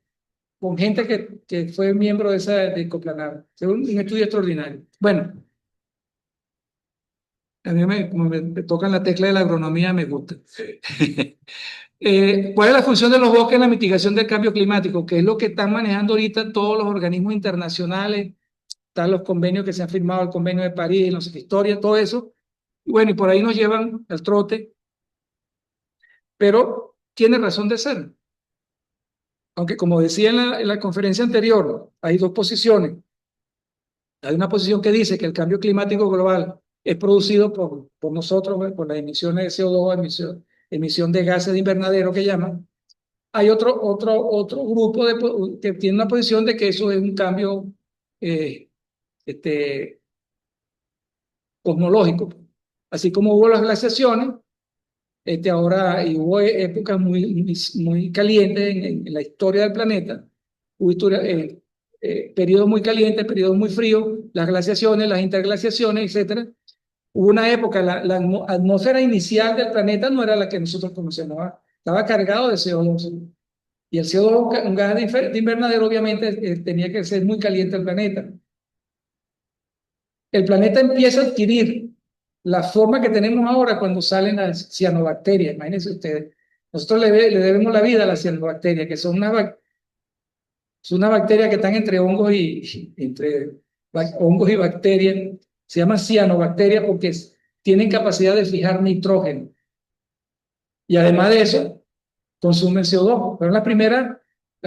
con gente que fue miembro de Coplanar. Es un estudio extraordinario. Bueno, a mí como me tocan la tecla de la agronomía, me gusta. ¿Cuál es la función de los bosques en la mitigación del cambio climático? Que es lo que están manejando ahorita todos los organismos internacionales. Están los convenios que se han firmado, el convenio de París, no sé qué historia, todo eso. Y bueno, y por ahí nos llevan al trote. Pero tiene razón de ser. Aunque como decía en la conferencia anterior, hay dos posiciones. Hay una posición que dice que el cambio climático global es producido por nosotros, por las emisiones de CO2, emisión de gases de invernadero que llaman. Hay otro grupo que tiene una posición de que eso es un cambio eh, este, cosmológico. Así como hubo las glaciaciones, ahora y hubo épocas muy calientes en la historia del planeta, hubo periodos muy calientes, periodos muy fríos, las glaciaciones, las interglaciaciones, etcétera. Hubo una época, la atmósfera inicial del planeta no era la que nosotros conocemos, ¿verdad? Estaba cargado de CO2. Y el CO2, un gas de invernadero, obviamente tenía que ser muy caliente el planeta. El planeta empieza a adquirir la forma que tenemos ahora cuando salen las cianobacterias. Imagínense ustedes. Nosotros le debemos la vida a las cianobacterias, que son una bacteria que están entre hongos hongos y bacterias. Se llama cianobacteria porque tienen capacidad de fijar nitrógeno. Y además de eso, consumen CO2. Pero las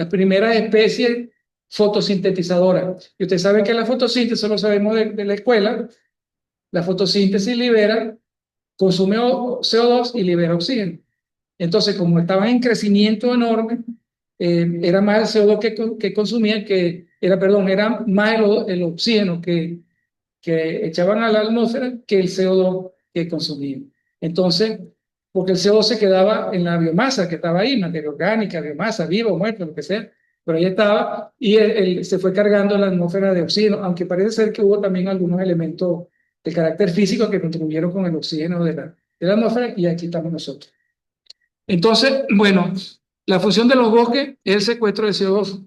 primeras especies fotosintetizadoras. Y ustedes saben que la fotosíntesis, lo sabemos de la escuela, la fotosíntesis consume CO2 y libera oxígeno. Entonces, como estaban en crecimiento enorme, era más el CO2 que consumían, era más el oxígeno que echaban a la atmósfera que el CO2 que consumían. Entonces, porque el CO2 se quedaba en la biomasa que estaba ahí, materia orgánica, biomasa, viva o muerta, lo que sea, pero ahí estaba y se fue cargando la atmósfera de oxígeno, aunque parece ser que hubo también algunos elementos de carácter físico que contribuyeron con el oxígeno de la atmósfera y aquí estamos nosotros. Entonces, bueno, la función de los bosques es el secuestro de CO2,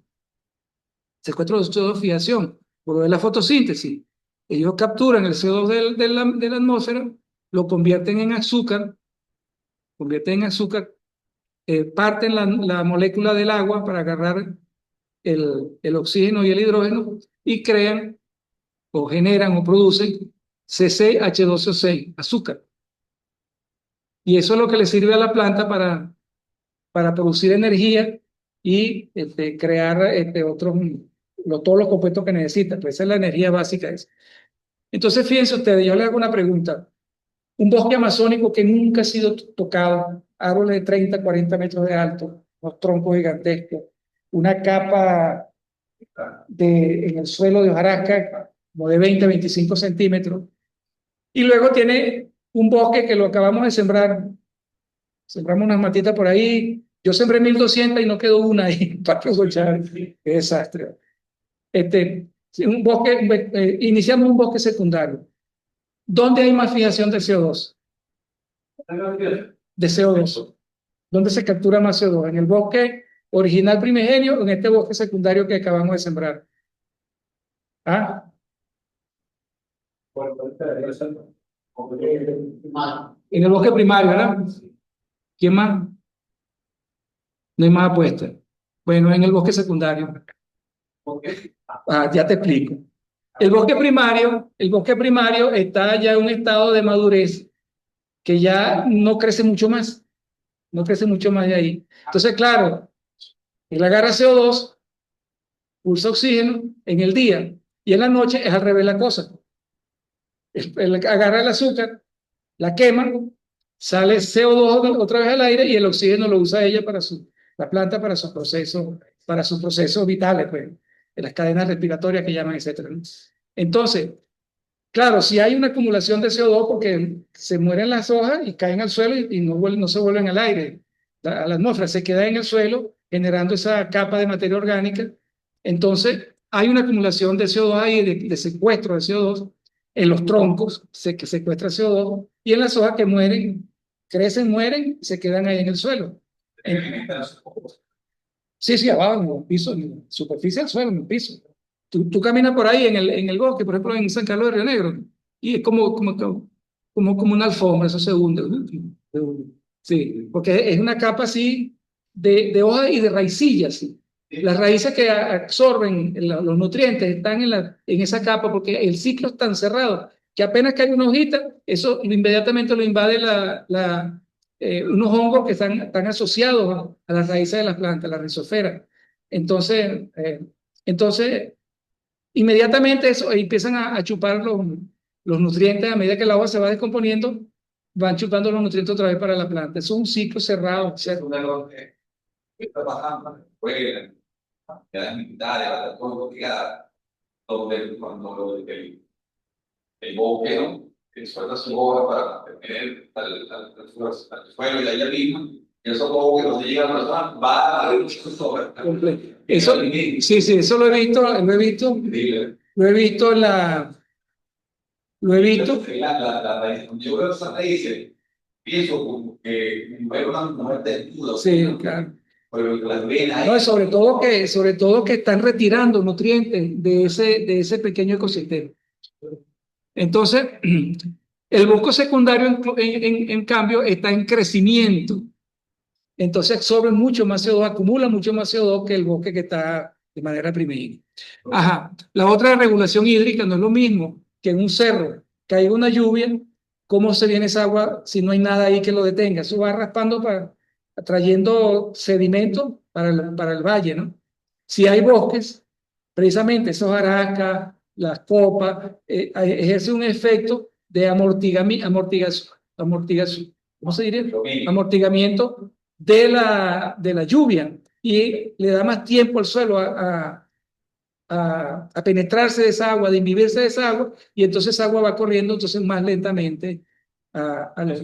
fijación, por lo de la fotosíntesis. Ellos capturan el CO2 de la atmósfera, lo convierten en azúcar, parten la molécula del agua para agarrar el oxígeno y el hidrógeno y crean o generan o producen CCH12O6, azúcar. Y eso es lo que le sirve a la planta para producir energía y crear todos los compuestos que necesita. Pues esa es la energía básica. Entonces, fíjense ustedes, yo les hago una pregunta. Un bosque amazónico que nunca ha sido tocado, árboles de 30, 40 metros de alto, unos troncos gigantescos, una capa en el suelo de hojarasca como de 20, 25 centímetros, y luego tiene un bosque que lo acabamos de sembrar. Sembramos unas matitas por ahí. Yo sembré 1200 y no quedó una ahí para aprovechar. Qué desastre. Iniciamos un bosque secundario. ¿Dónde hay más fijación de CO2? De CO2. ¿Dónde se captura más CO2? ¿En el bosque original primigenio o en este bosque secundario que acabamos de sembrar? ¿Ah? En el bosque primario, ¿verdad? ¿Quién más? No hay más apuestas. Bueno, en el bosque secundario. Ya te explico. El bosque primario está ya en un estado de madurez que ya no crece mucho más. No crece mucho más de ahí. Entonces, claro, él agarra CO2, pulsa oxígeno en el día y en la noche es al revés la cosa. Él agarra el azúcar, la quema, sale CO2 otra vez al aire y el oxígeno lo usa ella la planta para sus procesos vitales, pues, en las cadenas respiratorias que llaman, etcétera. Entonces, claro, si hay una acumulación de CO2 porque se mueren las hojas y caen al suelo y no se vuelven al aire, a la atmósfera, se queda en el suelo generando esa capa de materia orgánica. Entonces, hay una acumulación de CO2 ahí, de secuestro de CO2 en los troncos, que secuestra CO2, y en las hojas que mueren, crecen, mueren, se quedan ahí en el suelo. Sí, abajo, en el piso, en la superficie del suelo, en el piso. Tú caminas por ahí en el bosque, por ejemplo, en San Carlos de Río Negro, y es como una alfombra, eso se hunde. Sí, porque es una capa así de hojas y de raicillas. ¿Sí? Las raíces que absorben los nutrientes están en esa capa porque el ciclo es tan cerrado que apenas cae una hojita, eso inmediatamente lo invade unos hongos que están asociados a las raíces de las plantas, la rizosfera. Entonces inmediatamente eso, empiezan a chupar los nutrientes, a medida que el agua se va descomponiendo, van chupando los nutrientes otra vez para la planta. Es un ciclo cerrado. Es un error que está bajando, pues, ya las mitades, la todo queda, donde cuando el bosque, ¿no? Que suelta su hoja para tener al suelo y ahí mismo, y esos bosques donde llega la persona, va a dar muchas hojas. Eso, sí, sí, eso lo he visto, lo he visto en la, lo he visto. Yo veo esas raíces, pienso como que veo una mujer desnuda. Sí, claro. Pero las venas. No, y sobre todo que están retirando nutrientes de ese pequeño ecosistema. Entonces, el bosque secundario, en cambio, está en crecimiento. Entonces absorbe mucho más CO2, acumula mucho más CO2 que el bosque que está de manera primigenia. Ajá. La otra regulación hídrica no es lo mismo que en un cerro caiga una lluvia, ¿cómo se viene esa agua si no hay nada ahí que lo detenga? Eso va raspando, trayendo sedimento para el valle, ¿no? Si hay bosques, precisamente esos aracas, las copas, ejerce un efecto de amortigación, ¿cómo se diría? Amortigamiento de la lluvia y le da más tiempo al suelo a penetrarse de esa agua, de imbiberse de esa agua, y entonces esa agua va corriendo entonces más lentamente a la...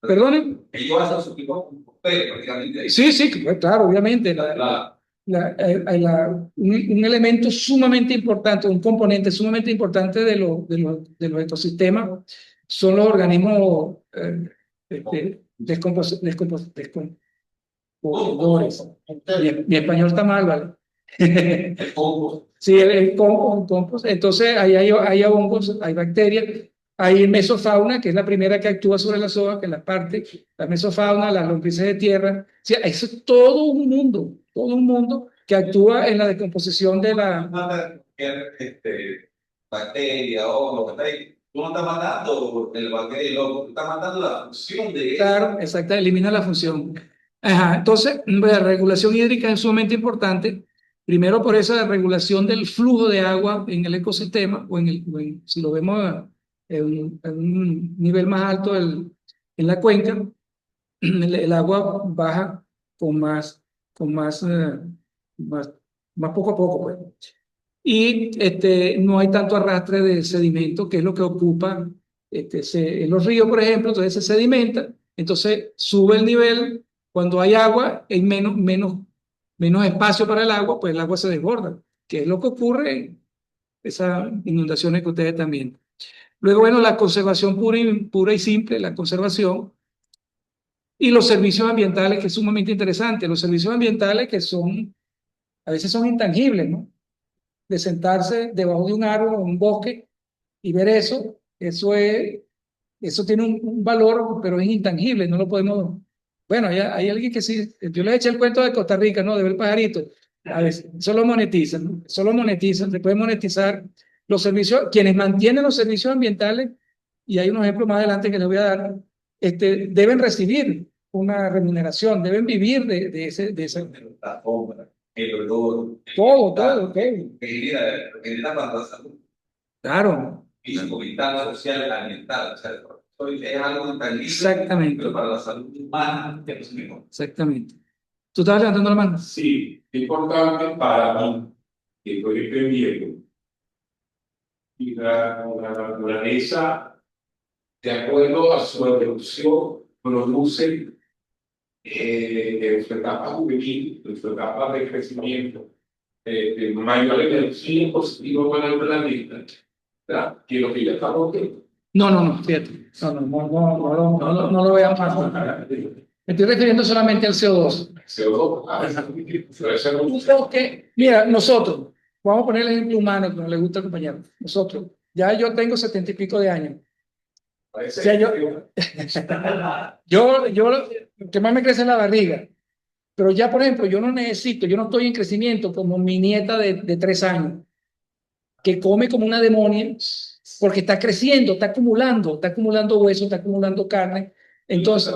¿Perdone? Sí, sí, claro, obviamente. Un elemento sumamente importante, un componente sumamente importante de los ecosistemas son los organismos descompositores. Mi español está mal, ¿vale? Sí, el compost. Entonces, ahí hay hongos, hay bacterias, hay mesofauna, que es la primera que actúa sobre las hojas, que es la mesofauna, las lombrices de tierra. O sea, eso es todo un mundo que actúa en la descomposición de la... Bacteria o lo que está ahí. Tú no estás matando el bacteria y tú estás matando la función de Claro, exacto, elimina la función. Ajá, entonces, la regulación hídrica es sumamente importante. Primero por esa regulación del flujo de agua en el ecosistema, si lo vemos en un nivel más alto en la cuenca, el agua baja con con más, eh, más, más poco a poco, pues. Y no hay tanto arrastre de sedimento, que es lo que ocupa en los ríos, por ejemplo, entonces se sedimenta, entonces sube el nivel, cuando hay agua, hay menos espacio para el agua, pues el agua se desborda, que es lo que ocurre en esas inundaciones que ustedes también. Luego, bueno, la conservación pura y simple, la conservación, y los servicios ambientales, que es sumamente interesante. Los servicios ambientales a veces son intangibles, ¿no? De sentarse debajo de un árbol o un bosque y ver eso tiene un valor, pero es intangible, no lo podemos... Bueno, hay alguien que sí, yo les eché el cuento de Costa Rica, ¿no? De ver el pajarito. A veces, solo monetizan, ¿no? Solo monetizan, se puede monetizar los servicios, quienes mantienen los servicios ambientales, y hay un ejemplo más adelante que les voy a dar, deben recibir una remuneración, deben vivir de ese... la sombra, el olor, Todo. que genera para la salud. Claro. Físico, vital, social, ambiental. O sea, es algo intangible, Exactamente. pero para la salud humana es mejor. Exactamente. ¿Tú estabas levantando la mano? Sí, es importante para mí que estoy entendiendo y la naturaleza, de acuerdo a su evolución, produce en su etapa juvenil, en su etapa de crecimiento, mayor energía positiva para el planeta, ¿verdad? Que lo que ya estamos viendo. No, fíjate. No lo vean más. Me estoy refiriendo solamente al CO2. Mira, nosotros, vamos a poner el ejemplo humano que nos le gusta acompañar. Nosotros, ya yo tengo 70 y pico de años. O sea, yo, lo que más me crece es la barriga. Pero ya, por ejemplo, yo no estoy en crecimiento como mi nieta de 3 años, que come como una demonia, porque está creciendo, está acumulando hueso, está acumulando carne. Entonces,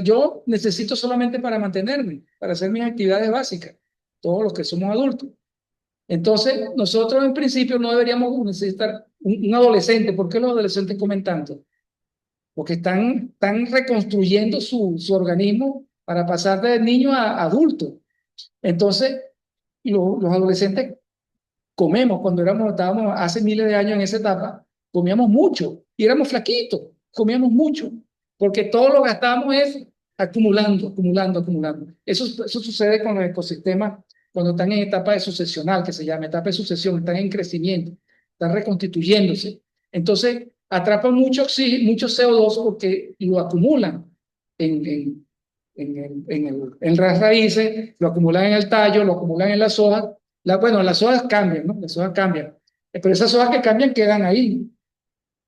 yo necesito solamente para mantenerme, para hacer mis actividades básicas, todos los que somos adultos. Entonces, nosotros en principio no deberíamos necesitar un adolescente. ¿Por qué los adolescentes comen tanto? Porque están reconstruyendo su organismo para pasar de niño a adulto. Entonces, los adolescentes comemos, cuando estábamos hace miles de años en esa etapa, comíamos mucho y éramos flaquitos, comíamos mucho, porque todo lo gastábamos es acumulando, acumulando, acumulando. Eso sucede con los ecosistemas cuando están en etapa de sucesional, que se llama etapa de sucesión, están en crecimiento, están reconstituyéndose. Entonces, atrapan mucho oxígeno, mucho CO2 porque lo acumulan en las raíces, lo acumulan en el tallo, lo acumulan en las hojas. Bueno, las hojas cambian, ¿no? Las hojas cambian. Pero esas hojas que cambian quedan ahí.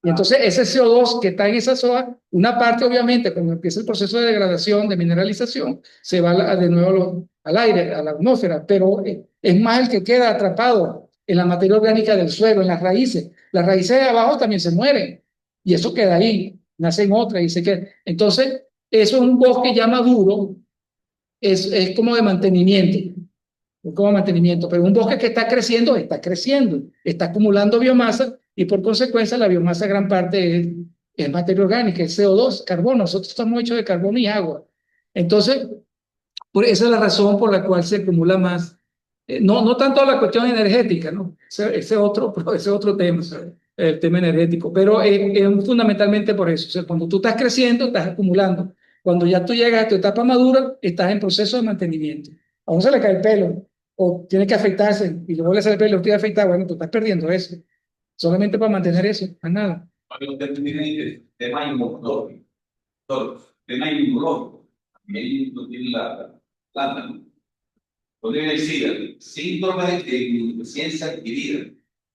Y entonces ese CO2 que está en esas hojas, una parte obviamente, cuando empieza el proceso de degradación, de mineralización, se va de nuevo al aire, a la atmósfera, pero es más el que queda atrapado en la materia orgánica del suelo, en las raíces. Las raíces de abajo también se mueren y eso queda ahí, nacen otras y se queda. Entonces, eso es un bosque ya maduro, es como de mantenimiento, como mantenimiento, pero un bosque que está creciendo, está acumulando biomasa y por consecuencia la biomasa gran parte es materia orgánica, es CO2, carbono, nosotros estamos hechos de carbono y agua. Entonces, esa es la razón por la cual se acumula más, no tanto la cuestión energética, ¿no? Ese otro tema, el tema energético, pero es fundamentalmente por eso. O sea, cuando tú estás creciendo, estás acumulando. Cuando ya tú llegas a tu etapa madura, estás en proceso de mantenimiento. A uno se le cae el pelo, o tiene que afeitarse, y luego le sale el pelo, te afeitar, bueno, tú estás perdiendo eso. Solamente para mantener eso, más nada. Cuando usted tiene el tema inmunológico, doctor, tema inmunológico, también lo tiene la planta, ¿no? Lo tiene el SIDA, síndrome de inmunodeficiencia adquirida.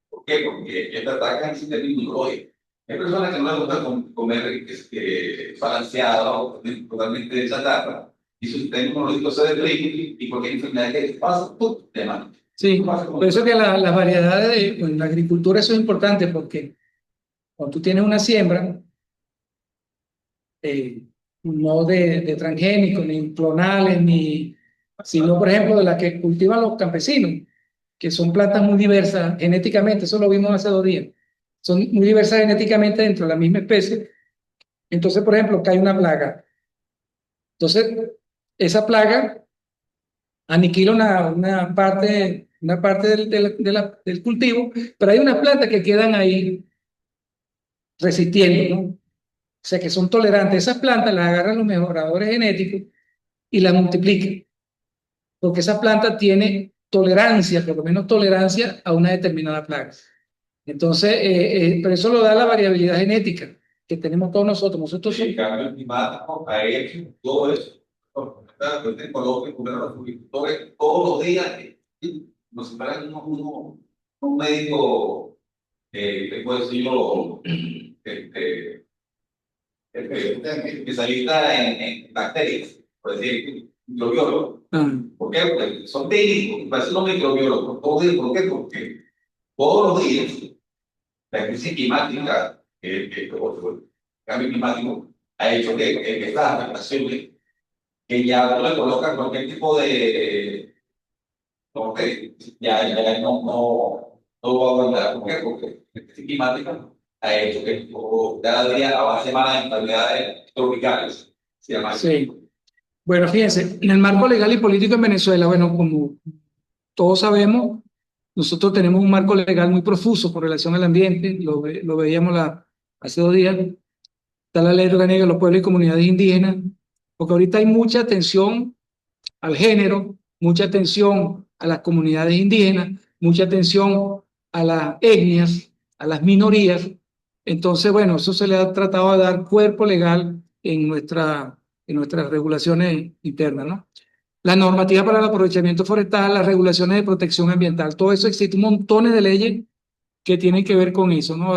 ¿Por qué? Porque esta ataca el sistema inmunológico. Hay personas que no les gusta comer balanceado, totalmente desatada, y su sistema inmunológico se deprime, y cualquier enfermedad que pasa, ¡pum!, te mata. Sí, por eso que las variedades en la agricultura eso es importante, porque cuando tú tienes una siembra, no de transgénicos, ni clonales, sino, por ejemplo, de las que cultivan los campesinos, que son plantas muy diversas genéticamente, eso lo vimos hace 2 días, son muy diversas genéticamente dentro de la misma especie. Entonces, por ejemplo, cae una plaga. Entonces, esa plaga aniquila una parte del cultivo, pero hay unas plantas que quedan ahí resistiendo, ¿no? O sea, que son tolerantes. Esas plantas las agarran los mejoradores genéticos y las multiplican, porque esa planta tiene tolerancia, por lo menos tolerancia a una determinada plaga. Entonces, pero eso lo da la variabilidad genética que tenemos todos nosotros. Nosotros El cambio climático ha hecho todo eso. Yo te coloco con los agricultores todos los días. Nos separan un médico, que puede decir yo, especialista en bacterias, por decir, microbiólogo. ¿Por qué? Porque son técnicos, parecen los microbiólogos. ¿Por qué? Porque todos los días la crisis climática, el cambio climático, ha hecho que estas afectaciones, que ya no le colocan cualquier tipo de, no, ya no va a aguantar. ¿Por qué? Porque la crisis climática ha hecho que cada día avance más en enfermedades tropicales. Se llama así. sí. Bueno, fíjense, en el marco legal y político en Venezuela, bueno, como todos sabemos, nosotros tenemos un marco legal muy profuso con relación al ambiente, lo veíamos hace 2 días. Está la Ley Orgánica de los Pueblos y Comunidades Indígenas, porque ahorita hay mucha atención al género, mucha atención a las comunidades indígenas, mucha atención a las etnias, a las minorías. Entonces, bueno, eso se le ha tratado de dar cuerpo legal en nuestras regulaciones internas, ¿no? La normativa para el aprovechamiento forestal, las regulaciones de protección ambiental, todo eso existe, un montón de leyes que tienen que ver con eso, ¿no?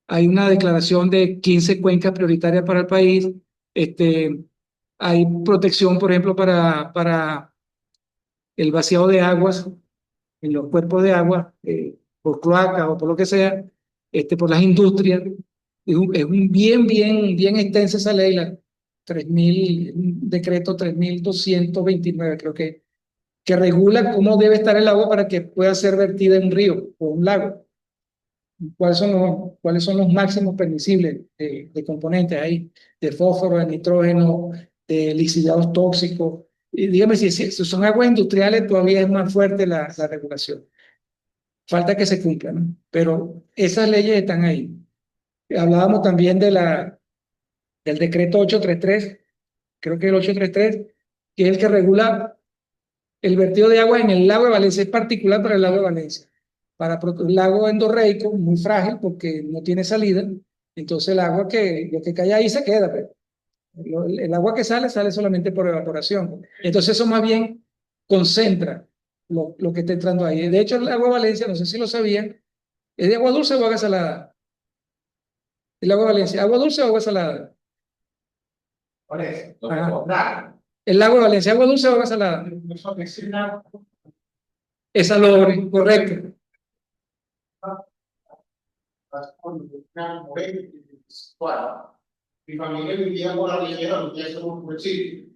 Hay una declaración de 15 cuencas prioritarias para el país, hay protección, por ejemplo, para el vaciado de aguas en los cuerpos de agua, por cloacas o por lo que sea, por las industrias. Es un bien extensa esa ley, un decreto 3229, creo que que regula cómo debe estar el agua para que pueda ser vertida en un río o un lago. ¿Cuáles son los máximos permisibles de componentes ahí? De fósforo, de nitrógeno, de lixiviados tóxicos. Y dígame si son aguas industriales, todavía es más fuerte la regulación. Falta que se cumpla, ¿no? Pero esas leyes están ahí. Hablábamos también del decreto 833, creo que el 833, que es el que regula el vertido de agua en el lago de Valencia, es particular para el lago de Valencia. Para un lago endorreico, muy frágil porque no tiene salida, entonces el agua lo que cae ahí se queda, pero el agua que sale solamente por evaporación. Entonces eso más bien concentra lo que está entrando ahí. De hecho, el agua de Valencia, no sé si lo sabían, ¿es de agua dulce o agua salada? El agua de Valencia, ¿agua dulce o agua salada? Por eso. Ajá. Claro. El agua de Valencia, ¿agua dulce o agua salada? Es salobre, correcto. Mi familia vivía por la ribera, lo que es un municipio.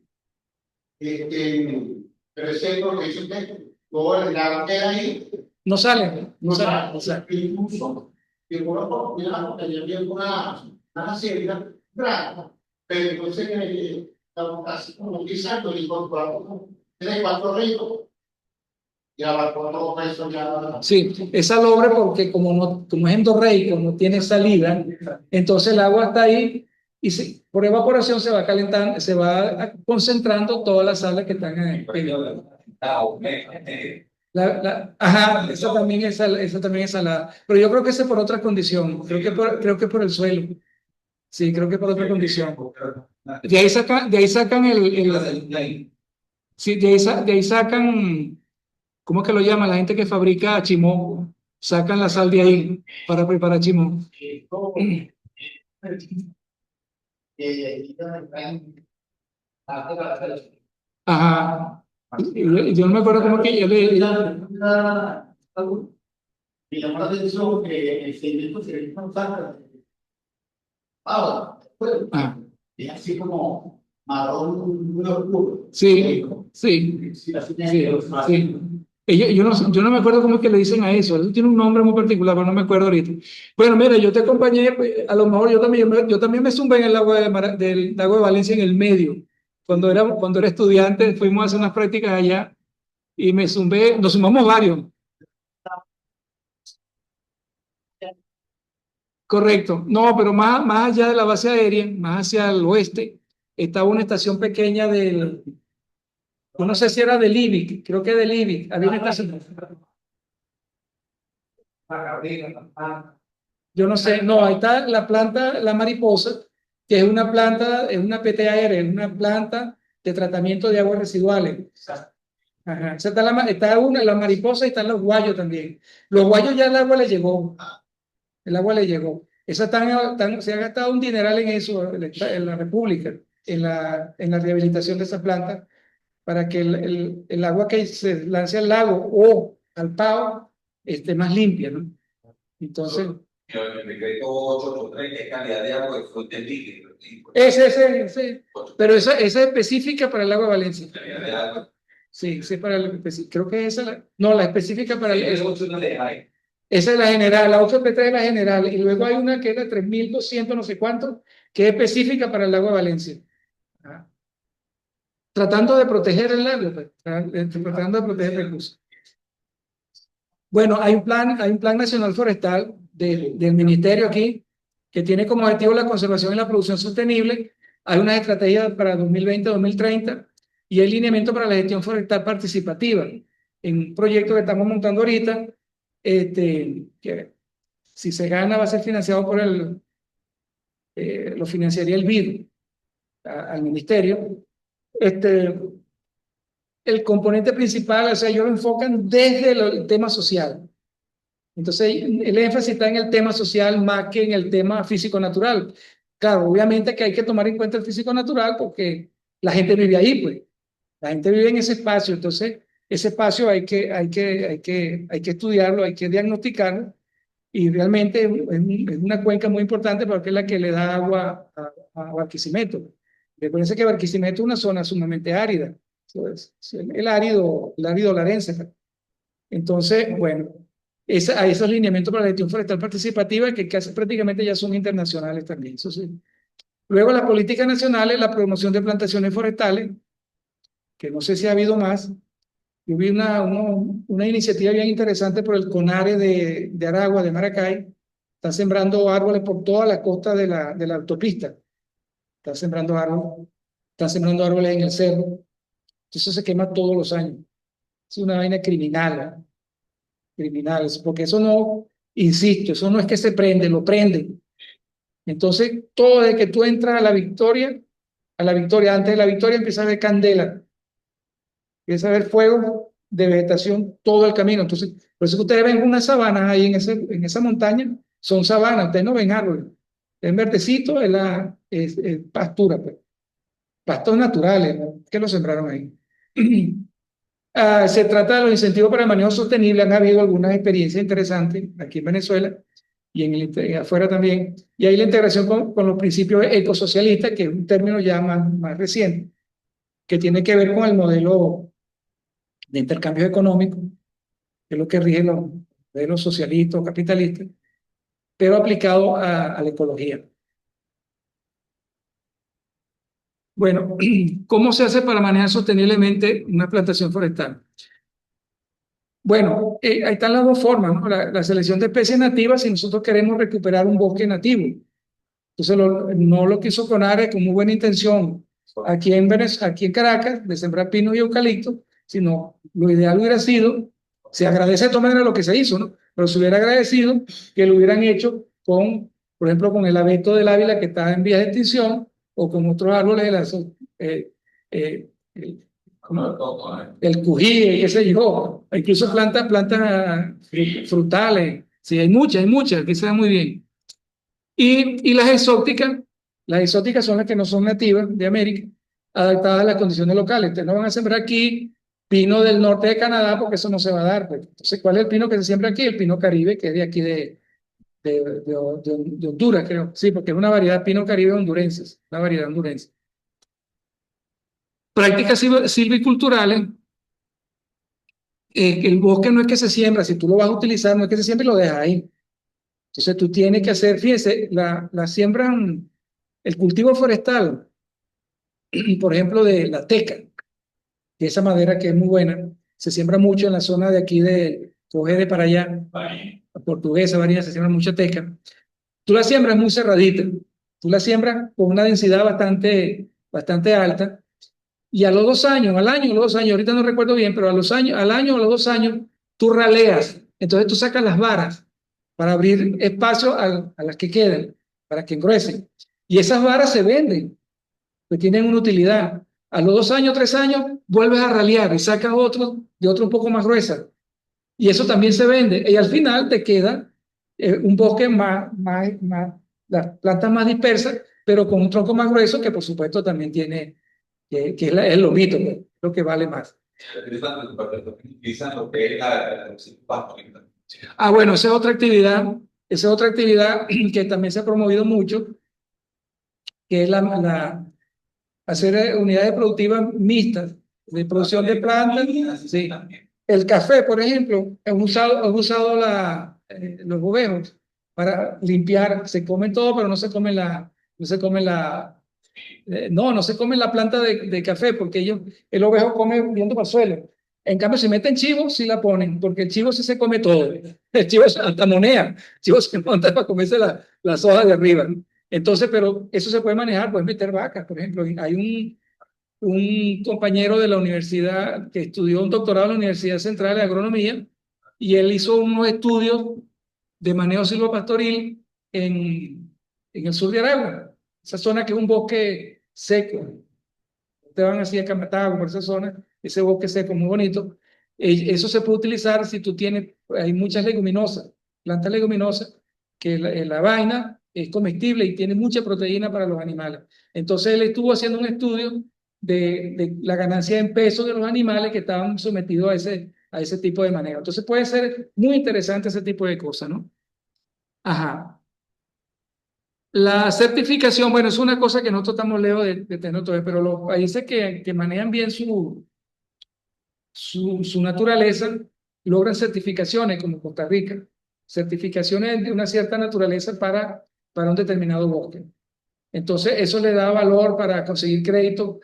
Pero es cierto que eso que todo el agua que hay ahí No sale, no sale. no sale. Incluso, que por la oportunidad, tenía bien una hacienda grande, pero entonces estamos casi como utilizando y incorporamos 3-4 ríos. Ya va por todo eso ya. Sí, es salobre porque como es endorreico, no tiene salida, entonces el agua está ahí y por evaporación se va calentando, se va concentrando todas las sales que están ahí. Ajá, esa también es salada. Pero yo creo que ese es por otra condición. Creo que por el suelo. Sí, creo que por otra condición. De ahí sacan sí, de ahí sacan, ¿cómo es que lo llaman? La gente que fabrica chimón. Sacan la sal de ahí para preparar chimón. Ajá. Yo no me acuerdo cómo que yo le... Me llamó la atención que el segmento se no saca. Ah, Es así como marrón muy oscuro. sí, sí, sí, sí. Yo no me acuerdo cómo es que le dicen a eso. Eso tiene un nombre muy particular, pero no me acuerdo ahorita. Bueno, mira, yo te acompañé, pues, a lo mejor yo también me zumbé en el lago del lago de Valencia en el medio. Cuando era estudiante, fuimos a hacer unas prácticas allá y nos sumamos varios. Correcto. No, pero más allá de la base aérea, más hacia el oeste, estaba una estación pequeña yo no sé si era del IBIC, creo que del IBIC, había una estación. Yo no sé, no, ahí está la planta, la mariposa, que es una planta, es una PTAR, es una planta de tratamiento de aguas residuales. Ajá. Esa está la mariposa y están los guayos también. Los guayos ya el agua le llegó. El agua le llegó. Se ha gastado un dineral en eso, en la República, en la rehabilitación de esa planta, para que el agua que se lance al lago o al Pao esté más limpia, ¿no? Entonces, El decreto 883 es calidad de agua de fuentes líquidas. ese. Pero esa es específica para el agua de Valencia. Calidad de agua. Sí, creo que esa, no, la específica para Esa es la general, la 833 es la general, y luego hay una que es la 3200 no sé cuánto, que es específica para el lago de Valencia. Ah. Tratando de proteger el lago, pues, tratando de proteger recursos. Bueno, hay un plan nacional forestal del ministerio aquí, que tiene como objetivo la conservación y la producción sostenible. Hay unas estrategias para 2020-2030 y el lineamiento para la gestión forestal participativa, en un proyecto que estamos montando ahorita, que si se gana va a ser financiado lo financiaría el BID al ministerio. El componente principal, o sea, ellos lo enfocan desde el tema social. Entonces, el énfasis está en el tema social más que en el tema físico-natural. Claro, obviamente que hay que tomar en cuenta el físico-natural porque la gente vive ahí, pues. La gente vive en ese espacio, entonces ese espacio hay que estudiarlo, hay que diagnosticarlo y realmente es una cuenca muy importante porque es la que le da agua a Barquisimeto. Recuerden que Barquisimeto es una zona sumamente árida, es el árido larense. Entonces, bueno, a esos lineamientos para la gestión forestal participativa que casi prácticamente ya son internacionales también. Eso sí. Luego, las políticas nacionales, la promoción de plantaciones forestales, que no sé si ha habido más. Yo vi una iniciativa bien interesante por el CONARE de Aragua, de Maracay. Están sembrando árboles por toda la costa de la autopista. Están sembrando árboles. Están sembrando árboles en el cerro. Eso se quema todos los años. Es una vaina criminal, ¿eh? Criminal, porque eso no, insisto, eso no es que se prende, lo prenden. Entonces, todo desde que tú entras a la victoria, antes de la victoria empieza a haber candela, empieza a haber fuego de vegetación todo el camino. Entonces, por eso que ustedes ven unas sabanas ahí en esa montaña, son sabanas, ustedes no ven árboles. Es verdecito, es pastura, pues. Pastos naturales, ¿no? Que lo sembraron ahí. Se trata de los incentivos para el manejo sostenible. Han habido algunas experiencias interesantes aquí en Venezuela y afuera también. Y ahí la integración con los principios ecosocialistas, que es un término ya más reciente, que tiene que ver con el modelo de intercambio económico, que es lo que rige los modelos socialistas o capitalistas, pero aplicado a la ecología. Bueno, ¿cómo se hace para manejar sosteniblemente una plantación forestal? Bueno, ahí están las dos formas, ¿no? La selección de especies nativas si nosotros queremos recuperar un bosque nativo. Entonces, no lo quiso CONARE con muy buena intención aquí en Caracas, de sembrar pinos y eucaliptos, sino lo ideal hubiera sido, se agradece de todas maneras lo que se hizo, ¿no? Pero se hubiera agradecido que lo hubieran hecho por ejemplo, con el abeto del Ávila que está en vías de extinción, o con otros árboles de eh, eh, el cují, qué sé yo, incluso plantas frutales, sí, hay muchas, que se dan muy bien. Y las exóticas son las que no son nativas de América, adaptadas a las condiciones locales. Ustedes no van a sembrar aquí pino del norte de Canadá porque eso no se va a dar, pues. Entonces, ¿cuál es el pino que se siembra aquí? El pino caribe, que es de aquí de Honduras, creo. Sí, porque es una variedad pino caribe hondurense, una variedad hondurense. Prácticas silviculturales. El bosque no es que se siembra, si tú lo vas a utilizar, no es que se siembra y lo dejas ahí. Entonces tú tienes que hacer, fíjense, la siembran, el cultivo forestal, por ejemplo, de la teca, que esa madera que es muy buena, se siembra mucho en la zona de aquí de Cogede para allá, la Portuguesa, varía, se siembra mucha teca. Tú la siembras muy cerradita, tú la siembras con una densidad bastante alta, y a los 2 años, al año, a los 2 años, ahorita no recuerdo bien, pero al año, a los 2 años, tú raleas, entonces tú sacas las varas para abrir espacio a las que quedan, para que engruesen. Y esas varas se venden, pues tienen una utilidad. A los 2 años, 3 años, vuelves a ralear y sacas otro de otro un poco más gruesa. Y eso también se vende. Y al final te queda un bosque las plantas más dispersas, pero con un tronco más grueso que por supuesto también tiene, que es lo mito, pues, lo que vale más. Bueno, esa es otra actividad que también se ha promovido mucho, que es hacer unidades productivas mixtas de producción de plantas. Sí. El café, por ejemplo, he usado los ovejos para limpiar, se comen todo, pero no se comen no se comen la planta de café, porque el ovejo come viendo para el suelo. En cambio, si meten chivo, sí la ponen, porque el chivo sí se come todo. El chivo hasta monea. El chivo se monta para comerse las hojas de arriba. Entonces, pero eso se puede manejar, puedes meter vacas, por ejemplo. Hay un compañero de la universidad que estudió un doctorado en la Universidad Central de Agronomía, y él hizo unos estudios de manejo silvopastoril en el sur de Aragua, esa zona que es un bosque seco. Te van así a Camatagua por esa zona, ese bosque seco muy bonito. Eso se puede utilizar si tú tienes, hay muchas leguminosas, plantas leguminosas, que la vaina es comestible y tiene mucha proteína para los animales. Entonces él estuvo haciendo un estudio de la ganancia en peso de los animales que estaban sometidos a ese tipo de manejo. Entonces puede ser muy interesante ese tipo de cosas, ¿no? Ajá. La certificación, bueno, es una cosa que nosotros estamos lejos de tener todavía, pero los países que manejan bien su naturaleza, logran certificaciones como Costa Rica, certificaciones de una cierta naturaleza para un determinado bosque. Entonces, eso le da valor para conseguir crédito.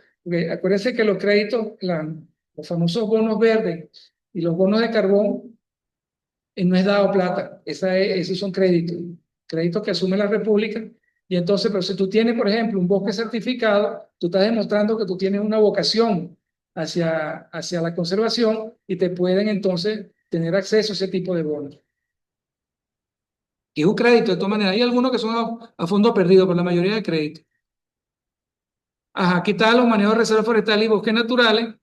Acuérdense que los créditos, los famosos bonos verdes y los bonos de carbón, no es dado plata, esos son créditos, créditos que asume la República. Y entonces, pero si tú tienes, por ejemplo, un bosque certificado, tú estás demostrando que tú tienes una vocación hacia la conservación y te pueden entonces tener acceso a ese tipo de bonos. Y es un crédito, de todas maneras. Hay algunos que son a fondo perdido, pero la mayoría de créditos. Ajá, aquí están los manejos de reservas forestales y bosques naturales.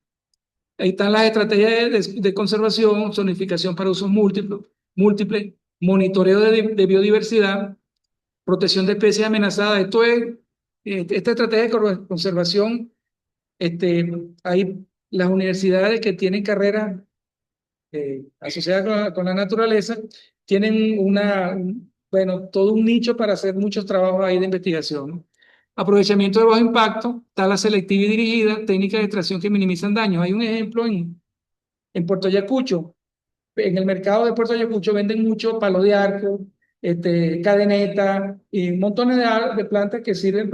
Ahí están las estrategias de conservación, zonificación para usos múltiples, monitoreo de biodiversidad, protección de especies amenazadas. Esta estrategia de conservación, hay las universidades que tienen carreras asociadas con la naturaleza, tienen bueno, todo un nicho para hacer muchos trabajos ahí de investigación, ¿no? Aprovechamiento de bajo impacto, tala selectiva y dirigida, técnicas de extracción que minimizan daños. Hay un ejemplo en Puerto Ayacucho. En el mercado de Puerto Ayacucho venden mucho palo de arco, cadeneta y montones de plantas que sirven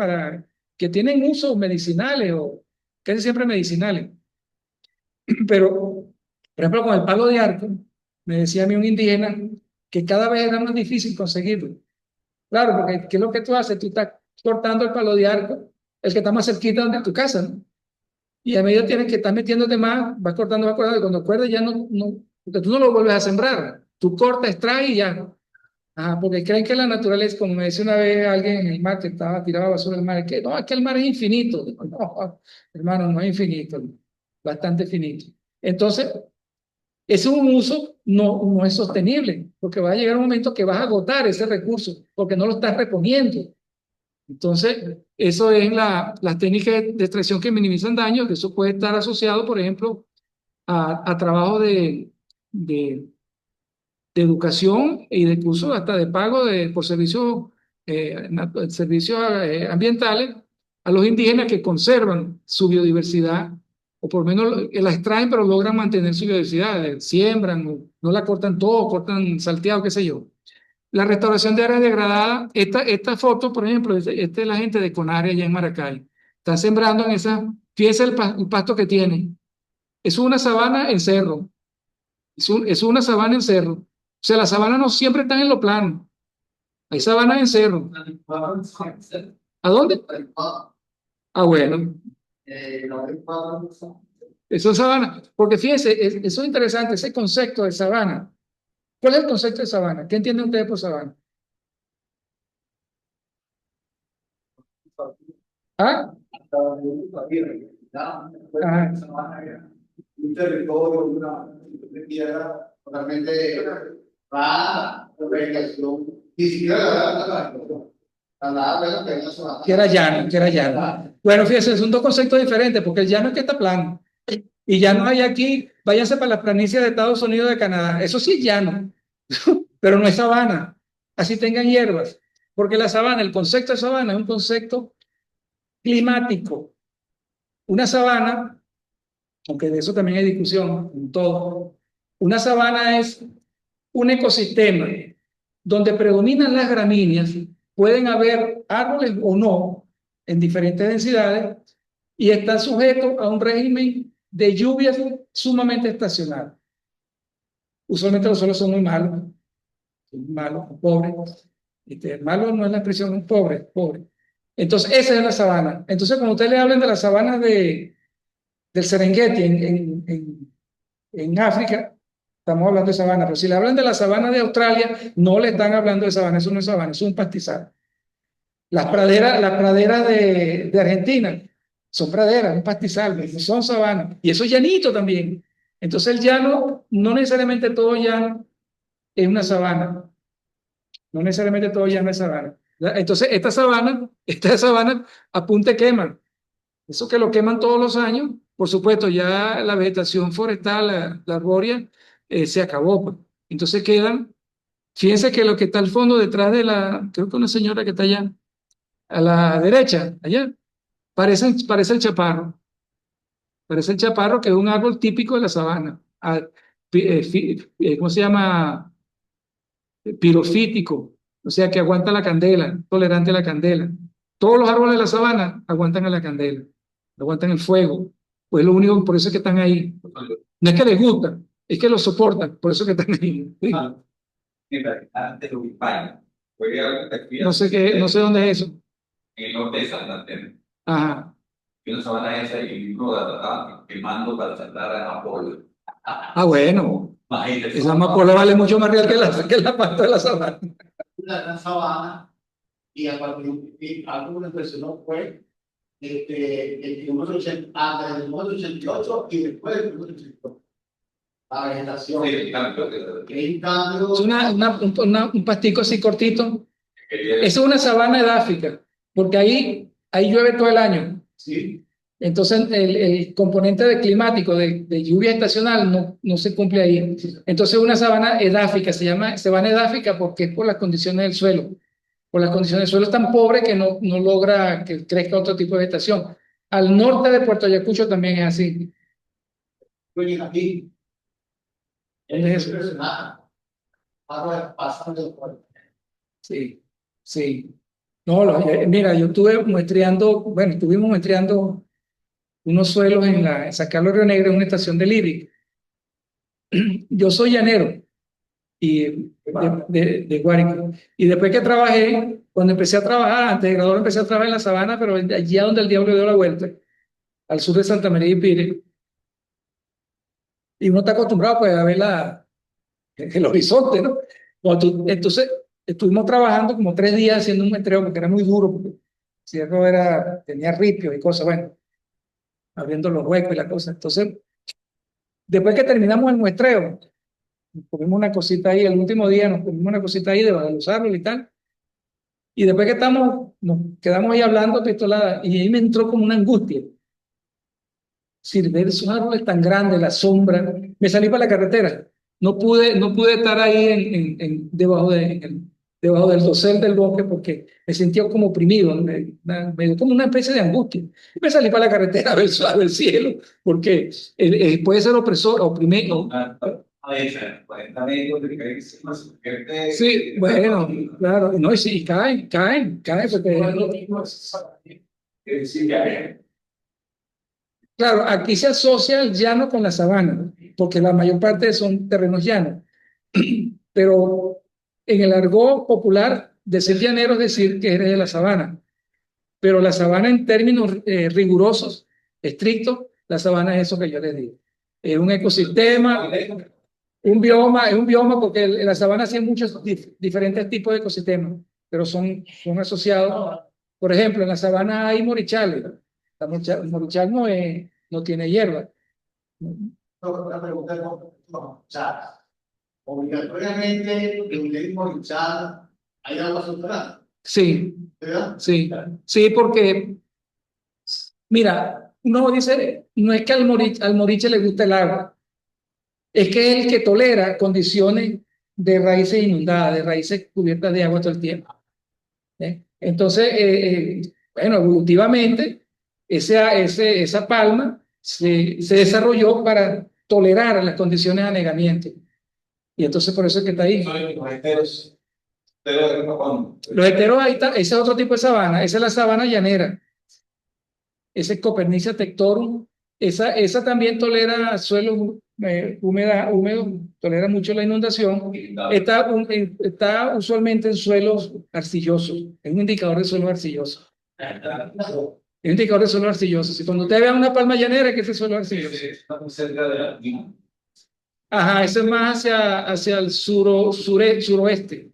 que tienen usos medicinales o casi siempre medicinales. Pero, por ejemplo, con el palo de arco, me decía a mí un indígena que cada vez era más difícil conseguirlo. Claro, porque ¿qué es lo que tú haces? Tú estás cortando el palo de arco, el que está más cerquita de tu casa, ¿no? Y a medida tienes que estar metiéndote más, vas cortando, y cuando acuerdes ya porque tú no lo vuelves a sembrar. Tú cortas, extraes y ya. Ajá, porque creen que la naturaleza, como me decía una vez alguien en el mar que estaba tirado basura del mar, que no, es que el mar es infinito. Digo, no, hermano, no es infinito, bastante finito. Entonces, ese es un uso no es sostenible, porque va a llegar un momento que vas a agotar ese recurso, porque no lo estás reponiendo. Entonces, eso es las técnicas de extracción que minimizan daños, que eso puede estar asociado, por ejemplo, a trabajo de, de educación y de cursos hasta de pago por servicios ambientales a los indígenas que conservan su biodiversidad, o por lo menos la extraen, pero logran mantener su biodiversidad, siembran, no la cortan todo, cortan salteado, qué sé yo. La restauración de áreas degradadas, esta foto, por ejemplo, esta es la gente de Conare allá en Maracay. Están sembrando en esa, fíjense el pasto que tiene. Es una sabana en cerro. Es una sabana en cerro. O sea, las sabanas no siempre están en lo plano. Hay sabanas en cerro. ¿A dónde? Ah, bueno. Eso es sabana. Porque fíjense, eso es interesante, ese concepto de sabana. ¿Cuál es el concepto de sabana? ¿Qué entienden ustedes por sabana? ¿Ah? Ajá. Un territorio, una tierra totalmente rara, vegetación, ni siquiera Que era llano, que era llano. Bueno, fíjense, son dos conceptos diferentes, porque el llano es que está plano. Y llano hay aquí, váyanse para las planicies de Estados Unidos, de Canadá. Eso sí es llano, pero no es sabana. Así tengan hierbas. Porque la sabana, el concepto de sabana es un concepto climático. Una sabana, aunque de eso también hay discusión en todo, una sabana es un ecosistema donde predominan las gramíneas, pueden haber árboles o no, en diferentes densidades, y está sujeto a un régimen de lluvias sumamente estacional. Usualmente los suelos son muy malos, pobres. Malo no es la expresión, pobre. Entonces, esa es la sabana. Entonces, cuando ustedes le hablen de la sabana del Serengeti en África, estamos hablando de sabana, pero si le hablan de la sabana de Australia, no le están hablando de sabana, eso no es sabana, eso es un pastizal. Las praderas de Argentina son praderas, un pastizal, no son sabanas. Y eso es llanito también. Entonces el llano, no necesariamente todo llano es una sabana. No necesariamente todo llano es sabana. Entonces esta sabana apunte queman. Eso que lo queman todos los años, por supuesto, ya la vegetación forestal, la arbórea, se acabó, pues. Entonces fíjense que lo que está al fondo detrás creo que una señora que está allá, a la derecha, allá, parece el chaparro. Parece el chaparro, que es un árbol típico de la sabana. ¿Cómo se llama? Pirofítico, o sea que aguanta la candela, tolerante a la candela. Todos los árboles de la sabana aguantan a la candela, aguantan el fuego. Pues lo único, por eso es que están ahí. No es que les gusta, es que lo soportan, por eso es que están ahí. Sí. Mira, antes de España, fue algo que aquí No sé qué, no sé dónde es eso. en el norte de Santander. Ajá. Y una sabana esa y uno la trataba quemando para tratar a Apolo. Ah, bueno. Imagínate. Esa amapola vale mucho más real que la pasta de la sabana. La gran sabana, y a partir de algo que me impresionó fue el kilómetro 80, antes del kilómetro 88 y después del kilómetro 88. La vegetación. Sí, el cambio Que en cambio, Es un pastico así cortito. Es una sabana edáfica, porque ahí llueve todo el año. sí, Entonces, el componente climático de lluvia estacional no se cumple ahí. Entonces, una sabana edáfica, se llama sabana edáfica porque es por las condiciones del suelo. Por las condiciones del suelo es tan pobre que no logra que crezca otro tipo de vegetación. Al norte de Puerto Ayacucho también es así. oye, aquí, ¿Dónde es es eso? impresionante. Ahora pasando por. Sí, sí. No, mira, yo estuve muestreando, bueno, estuvimos muestreando unos suelos en San Carlos Río Negro, en una estación de Libic. Yo soy llanero y de Guárico. Y después que trabajé, cuando empecé a trabajar, antes de graduarme empecé a trabajar en la sabana, pero allá donde el diablo dio la vuelta, al sur de Santa María y Pire. Y uno está acostumbrado pues, a ver el horizonte, ¿no? Entonces, estuvimos trabajando como 3 días haciendo un muestreo porque era muy duro, porque el cierro tenía ripios y cosas, bueno, abriendo los huecos y la cosa. Entonces, después que terminamos el muestreo, nos comimos una cosita ahí, el último día nos comimos una cosita ahí debajo de los árboles y tal. Y después que nos quedamos ahí hablando, pistolada, y ahí me entró como una angustia. Si ver esos árboles tan grandes, la sombra, me salí para la carretera. No pude estar ahí debajo del dosel del bosque porque me sentía como oprimido, ¿no? Me dio como una especie de angustia. Y me salí para la carretera a ver el cielo, porque puede ser opresor, oprimido. Ahí, 40 metros de diferencia, más fuerte. Sí, bueno, claro, no, y sí, caen, porque Sí, ya. claro, aquí se asocia el llano con la sabana, porque la mayor parte son terrenos llanos. Pero en el argot popular, decir llanero es decir que eres de la sabana. Pero la sabana en términos rigurosos, estrictos, la sabana es eso que yo les digo. Es un ecosistema, es un bioma porque en la sabana sí hay muchos diferentes tipos de ecosistemas, pero son asociados. Por ejemplo, en la sabana hay morichales. El morichal no tiene hierba. La pregunta es, o sea, obligatoriamente, en el movilizar, hay agua subterránea, Sí, ¿verdad? sí, sí, porque, mira, uno dice, no es que al moriche le guste el agua, es que es el que tolera condiciones de raíces inundadas, de raíces cubiertas de agua todo el tiempo. Entonces, bueno, evolutivamente, esa palma se desarrolló para tolerar las condiciones de anegamiento. Y entonces por eso es que está ahí. Los esteros, pero Los heteros, ahí está, ese es otro tipo de sabana, esa es la sabana llanera, ese es Copernicia tectorum, esa también tolera suelos húmedos, tolera mucho la inundación, está usualmente en suelos arcillosos, es un indicador de suelo arcilloso. Es un indicador de suelo arcilloso. Si cuando usted vea una palma llanera, que es el suelo arcilloso. está muy cerca de la Ajá, ese es más hacia el suroeste.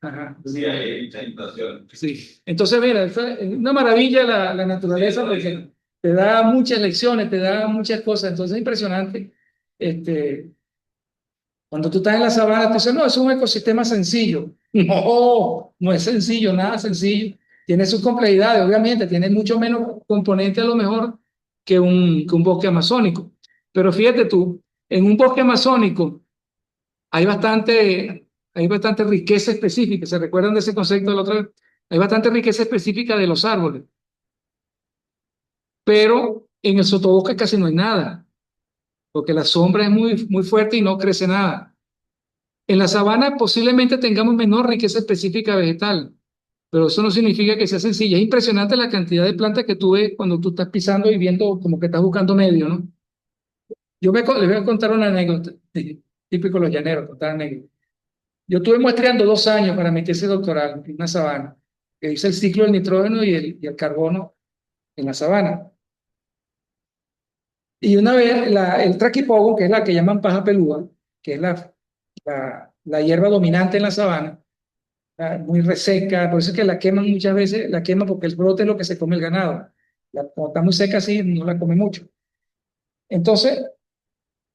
Ajá. sí, hay mucha inundación. Sí. Entonces, mira, es una maravilla la naturaleza porque te da muchas lecciones, te da muchas cosas. Entonces es impresionante. Cuando tú estás en la sabana, tú dices, no, es un ecosistema sencillo. No es sencillo, nada sencillo. Tiene sus complejidades, obviamente, tiene mucho menos componente a lo mejor que un bosque amazónico. Pero fíjate tú, en un bosque amazónico hay bastante riqueza específica. ¿Se recuerdan de ese concepto de la otra vez? Hay bastante riqueza específica de los árboles. Pero En el sotobosque casi no hay nada, porque la sombra es muy fuerte y no crece nada. En la sabana posiblemente tengamos menor riqueza específica vegetal, pero eso no significa que sea sencilla. Es impresionante la cantidad de plantas que tú ves cuando tú estás pisando y viendo como que estás buscando medio, ¿no? Les voy a contar una anécdota, típico de los llaneros, contar anécdotas. Yo estuve muestreando 2 años para mi tesis doctoral en una sabana, que hice el ciclo del nitrógeno y el carbono en la sabana. Y una vez el traquipogo, que es la que llaman paja pelúa, que es la hierba dominante en la sabana, muy reseca, por eso es que la queman muchas veces, la queman porque el brote es lo que se come el ganado. Cuando está muy seca así, no la come mucho. Entonces,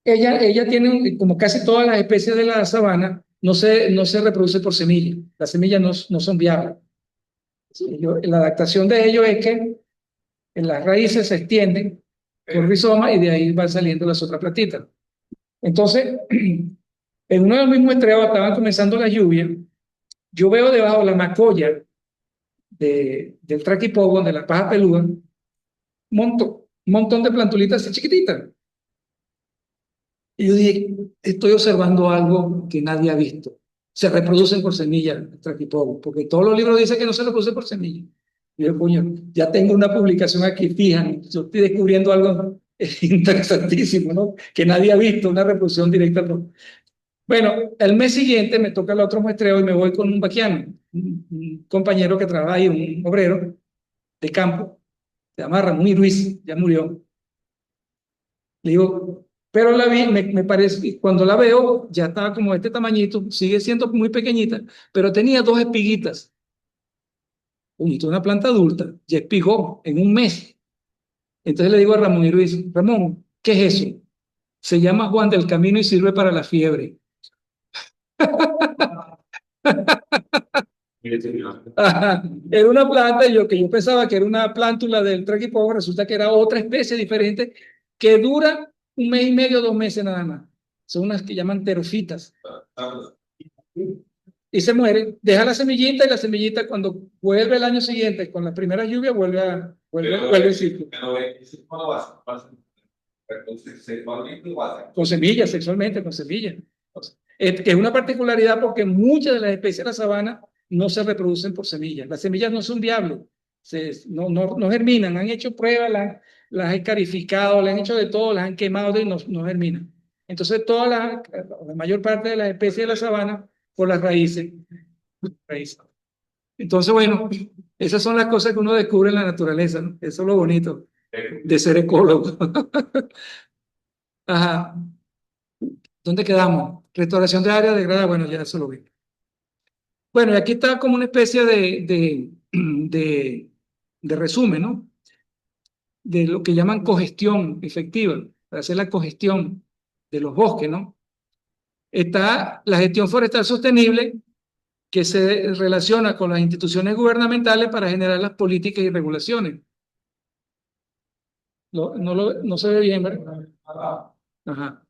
ella tiene, como casi todas las especies de la sabana, no se reproduce por semilla. Las semillas no son viables. La adaptación de ellos es que en las raíces se extienden por rizoma y de ahí van saliendo las otras plantitas. Entonces, en uno de los mismos muestreos estaban comenzando las lluvias. Yo veo debajo la macolla del traquipogon, de la paja peluda, un montón de plantulitas así chiquititas. Y yo dije, estoy observando algo que nadie ha visto. Se reproducen por semillas el traquipogon, porque todos los libros dicen que no se reproduce por semillas. Y yo, coño, ya tengo una publicación aquí fija, yo estoy descubriendo algo interesantísimo, ¿no? Que nadie ha visto, una reproducción directa. Bueno, el mes siguiente me toca el otro muestreo y me voy con un vaquiano, un compañero que trabaja ahí, un obrero de campo, se llama Ramón Ruiz, ya murió. Le digo, pero la vi, me parece, cuando la veo, ya estaba como de este tamañito, sigue siendo muy pequeñita, pero tenía 2 espiguitas. Oye, esto es una planta adulta, ya espigó en un mes. Entonces le digo a Ramón Ruiz, Ramón, ¿qué es eso? Se llama Juan del Camino y sirve para la fiebre. Ajá. Era una planta, que yo pensaba que era una plántula del traquipogo, resulta que era otra especie diferente que dura 1 mes y medio, 2 meses nada más. Son unas que llaman terofitas. Y se muere, deja la semillita y la semillita cuando vuelve el año siguiente con la primera lluvia vuelve el ciclo. Con semillas, sexualmente, con semillas. Que es una particularidad porque muchas de las especies de la sabana no se reproducen por semillas. Las semillas no son viables, no germinan. Han hecho pruebas, las han escarificado, las han hecho de todo, las han quemado y no germinan. Entonces, la mayor parte de las especies de la sabana por las raíces. Entonces, bueno, esas son las cosas que uno descubre en la naturaleza, ¿no? Eso es lo bonito de ser ecólogo. Ajá. ¿Dónde quedamos? Restauración de área degradada, bueno, ya eso lo vi. Bueno, y aquí está como una especie de resumen, ¿no? De lo que llaman cogestión efectiva, para hacer la cogestión de los bosques, ¿no? Está la gestión forestal sostenible, que se relaciona con las instituciones gubernamentales para generar las políticas y regulaciones. No se ve bien, ¿verdad? Ajá.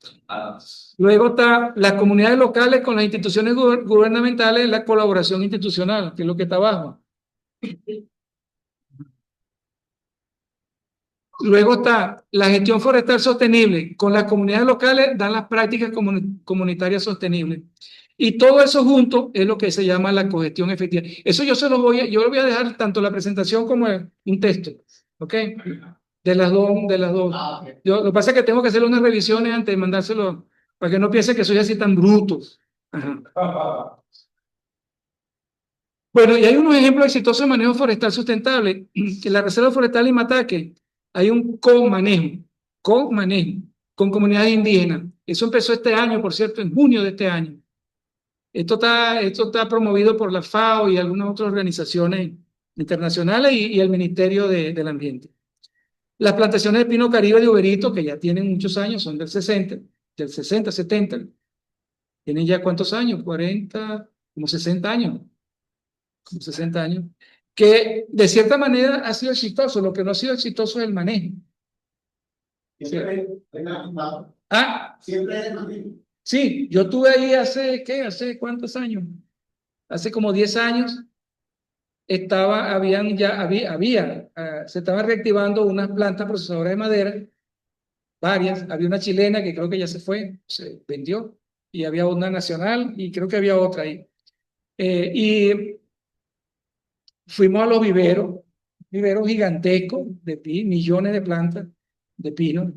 Luego está las comunidades locales con las instituciones gubernamentales, la colaboración institucional, que es lo que está abajo. Luego está la gestión forestal sostenible. Con las comunidades locales dan las prácticas comunitarias sostenibles. Y todo eso junto es lo que se llama la cogestión efectiva. Eso yo lo voy a dejar tanto la presentación como un texto. ¿Ok? De las dos. Lo que pasa es que tengo que hacer unas revisiones antes de mandárselo, para que no piense que soy así tan bruto. Ajá. Bueno, y hay unos ejemplos exitosos de manejo forestal sustentable. En la Reserva Forestal Limataque hay un co-manejo con comunidades indígenas. Eso empezó este año, por cierto, en junio de este año. Esto está promovido por la FAO y algunas otras organizaciones internacionales y el Ministerio del Ambiente. Las plantaciones de pino caribe de Uberito, que ya tienen muchos años, son del 60, 70. ¿Tienen ya cuántos años? 40, como 60 años. Como 60 años. Que de cierta manera ha sido exitoso. Lo que no ha sido exitoso es el manejo. Sí, yo estuve ahí ¿hace cuántos años? Hace como 10 años. se estaban reactivando unas plantas procesadoras de madera, varias. Había una chilena que creo que ya se fue, se vendió, y había una nacional y creo que había otra ahí. Y fuimos a los viveros gigantescos de millones de plantas de pino,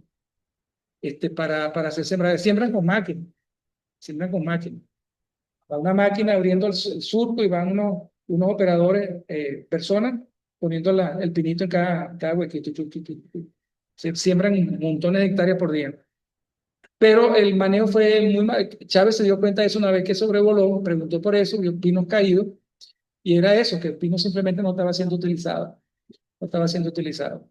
para hacer sembrar. Siembran con máquinas. Va una máquina abriendo el surco y van unos operadores, personas, poniendo el pinito en cada huequito. Se siembran montones de hectáreas por día. Pero el manejo fue muy mal. Chávez se dio cuenta de eso una vez que sobrevoló, preguntó por eso, vio pinos caídos, y era eso, que el pino simplemente no estaba siendo utilizado. No estaba siendo utilizado.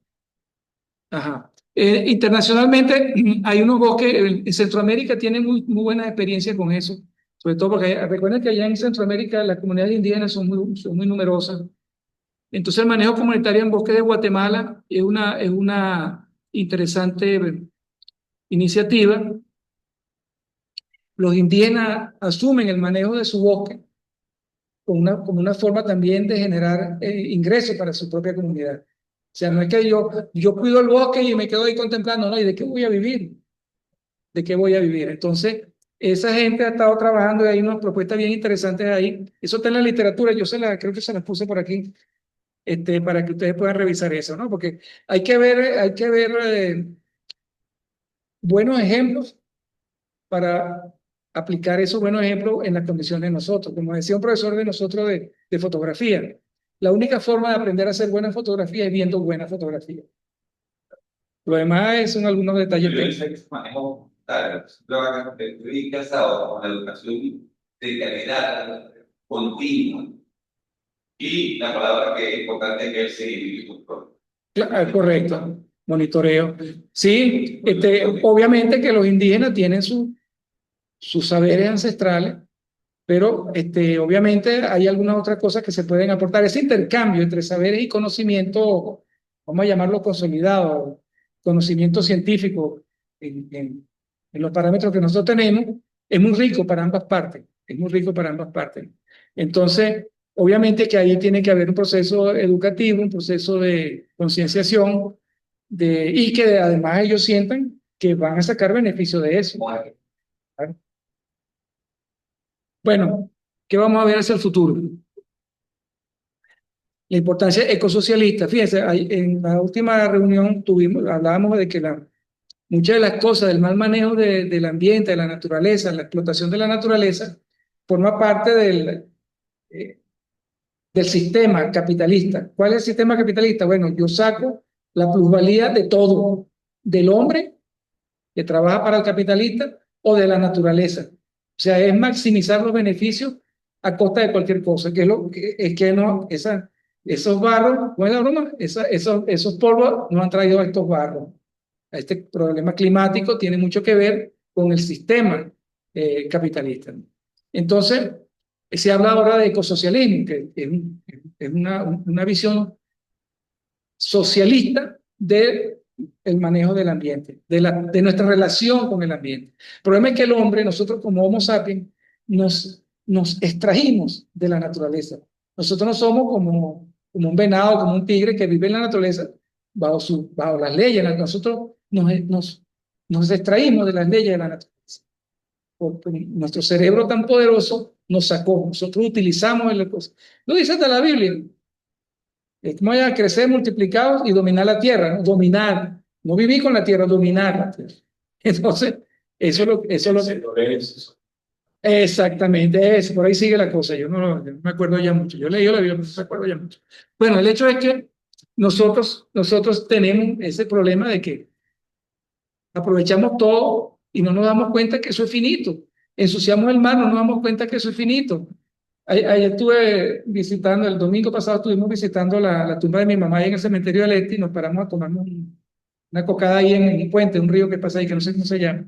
Ajá. Internacionalmente hay unos bosques, en Centroamérica tienen muy buenas experiencias con eso, sobre todo porque recuerden que allá en Centroamérica las comunidades indígenas son muy numerosas. Entonces el manejo comunitario en bosques de Guatemala es una interesante iniciativa. Los indígenas asumen el manejo de su bosque como una forma también de generar ingresos para su propia comunidad. O sea, no es que yo cuido el bosque y me quedo ahí contemplando, no, ¿y de qué voy a vivir? ¿De qué voy a vivir? Entonces, esa gente ha estado trabajando y hay unas propuestas bien interesantes ahí. Eso está en la literatura, creo que se las puse por aquí, para que ustedes puedan revisar eso, ¿no? Porque hay que ver buenos ejemplos para aplicar esos buenos ejemplos en las condiciones de nosotros. Como decía un profesor de nosotros de fotografía, la única forma de aprender a hacer buena fotografía es viendo buena fotografía. Lo demás son algunos detalles Yo técnicos. sé que se manejo, lo que estoy casado con la educación de calidad continua. Y la palabra que es importante es el seguimiento y control. Correcto, monitoreo. Sí, obviamente que los indígenas tienen sus saberes ancestrales, pero obviamente hay algunas otras cosas que se pueden aportar. Ese intercambio entre saberes y conocimiento, vamos a llamarlo consolidado, conocimiento científico en los parámetros que nosotros tenemos, es muy rico para ambas partes, es muy rico para ambas partes. Entonces, obviamente que ahí tiene que haber un proceso educativo, un proceso de concienciación, y que además ellos sientan que van a sacar beneficio de eso. Bueno, ¿qué vamos a ver hacia el futuro? La importancia ecosocialista. Fíjense, en la última reunión hablábamos de que muchas de las cosas del mal manejo del ambiente, de la naturaleza, la explotación de la naturaleza, forma parte del sistema capitalista. ¿Cuál es el sistema capitalista? Bueno, yo saco la plusvalía de todo, del hombre que trabaja para el capitalista o de la naturaleza. O sea, es maximizar los beneficios a costa de cualquier cosa, esos barros, ¿cuál es la broma? Esos polvos no han traído a estos barros. Este problema climático tiene mucho que ver con el sistema capitalista. Entonces, se habla ahora de ecosocialismo, que es una visión socialista del manejo del ambiente, de nuestra relación con el ambiente. El problema es que el hombre, nosotros como Homo sapiens, nos extrajimos de la naturaleza. Nosotros no somos como un venado, como un tigre que vive en la naturaleza bajo las leyes. Nosotros nos extraímos de las leyes de la naturaleza. Porque nuestro cerebro tan poderoso nos sacó. Nosotros utilizamos el cosa. Lo dice hasta la Biblia. Vamos a crecer multiplicados y dominar la tierra, ¿no? Dominar, no vivir con la tierra, dominar la tierra. Entonces, eso es lo que... Exactamente, eso, por ahí sigue la cosa. Yo no me acuerdo ya mucho. Yo leí la Biblia, pero no me acuerdo ya mucho. Bueno, el hecho es que nosotros tenemos ese problema de que aprovechamos todo y no nos damos cuenta que eso es finito. Ensuciamos el mar, no nos damos cuenta que eso es finito. Ayer estuve visitando, el domingo pasado estuvimos visitando la tumba de mi mamá ahí en el cementerio del Este y nos paramos a tomarnos una cocada ahí en un puente, un río que pasa ahí, que no sé cómo se llama.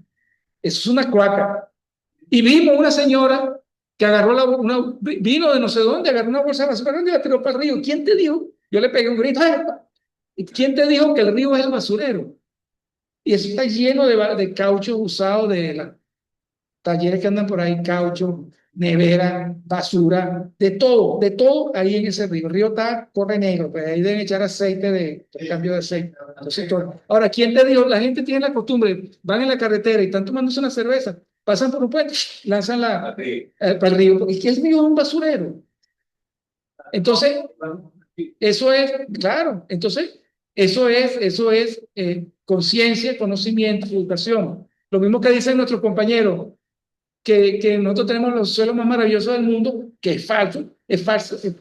Eso es una cloaca. Y vimos una señora que agarró vino de no sé dónde, agarró una bolsa de basura y la tiró para el río. ¿Quién te dijo? Yo le pegué un grito. ¿Y quién te dijo que el río es el basurero? Y eso está lleno de caucho usado de talleres que andan por ahí, caucho, nevera, basura, de todo ahí en ese río. El río está, corre negro, pues ahí deben echar aceite de cambio de aceite. Entonces, ahora, ¿quién te dijo? La gente tiene la costumbre, van en la carretera y están tomándose una cerveza, pasan por un puente, lanzan para el río, porque es que el río es un basurero. Entonces, eso es, claro, entonces, eso es conciencia, conocimiento, educación. Lo mismo que dicen nuestros compañeros, que nosotros tenemos los suelos más maravillosos del mundo, que es falso, es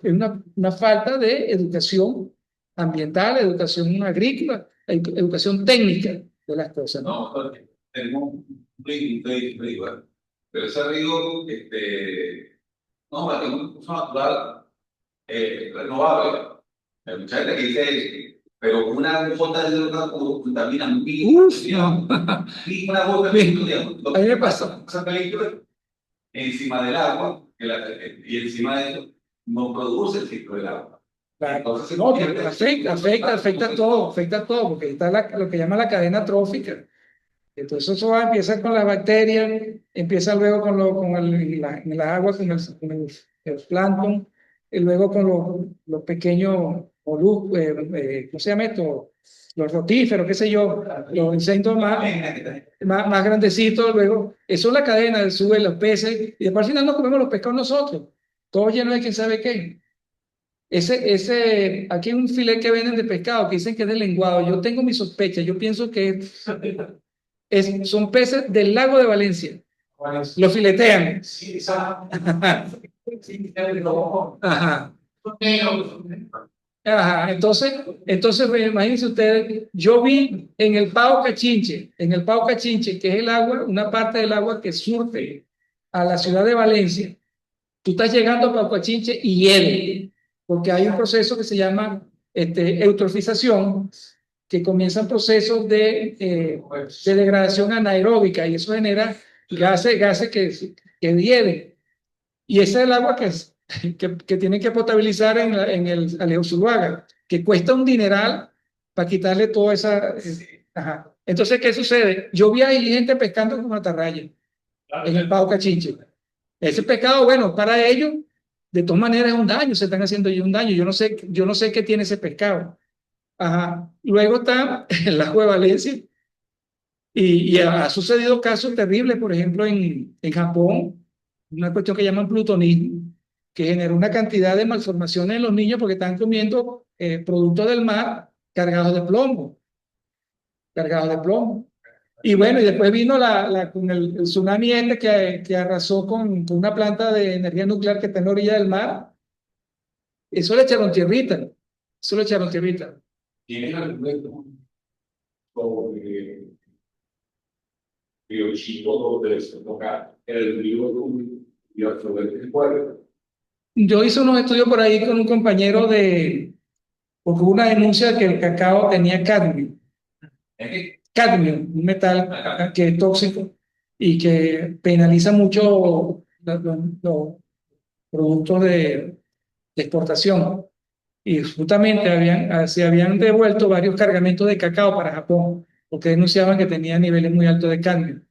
una falta de educación ambiental, educación agrícola, educación técnica de las cosas, ¿no? No, tenemos un río igual, pero ese río, no, es un recurso natural, renovable. Hay mucha gente que dice, pero una gota de agua contamina mil, Uf, no. una gota de agua. A mí me pasó. Esa película encima del agua, y encima de eso no produce el ciclo del agua. Claro. Entonces, No, afecta todo, porque está lo que llama la cadena trófica. Entonces eso empieza con las bacterias, empieza luego en las aguas, el plancton, y luego con los pequeños moluscos, ¿cómo se llama esto? Los rotíferos, qué sé yo, los insectos más grandecitos, luego, eso es la cadena, sube los peces, y después al final nos comemos los pescados nosotros, todos llenos de quién sabe qué. Aquí hay un filet que venden de pescado que dicen que es de lenguado. Yo tengo mi sospecha, yo pienso que son peces del lago de Valencia. Lo filetean. Sí, esa. Ajá. Ajá. Entonces, imagínense ustedes, yo vi en el Pao Cachinche, que es el agua, una parte del agua que surte a la ciudad de Valencia. Tú estás llegando a Pao Cachinche y hiede, porque hay un proceso que se llama eutrofización, que comienzan procesos de degradación anaeróbica y eso genera gases que hieden. Y ese es el agua que tienen que potabilizar en el Alejo Zuluaga, que cuesta un dineral para quitarle toda esa... Ajá. Entonces, ¿qué sucede? Yo vi ahí gente pescando con atarraya en el Pao Cachinche. Ese pescado, bueno, para ellos, de todas maneras es un daño, se están haciendo ellos un daño. Yo no sé qué tiene ese pescado. Ajá. Luego está el lago de Valencia y ha sucedido casos terribles, por ejemplo, en Japón, una cuestión que llaman plutonismo, que generó una cantidad de malformaciones en los niños porque están comiendo productos del mar cargados de plomo, cargados de plomo. Y bueno, y después vino con el tsunami que arrasó con una planta de energía nuclear que está en la orilla del mar. Eso le echaron tierrita, eso le echaron tierrita. ¿Tienes algún sobre Río Chico donde se toca el río y a través del pueblo? Yo hice unos estudios por ahí con un compañero porque hubo una denuncia de que el cacao tenía cadmio. Cadmio, un metal que es tóxico y que penaliza mucho los productos de exportación. Y justamente se habían devuelto varios cargamentos de cacao para Japón, porque denunciaban que tenía niveles muy altos de cadmio.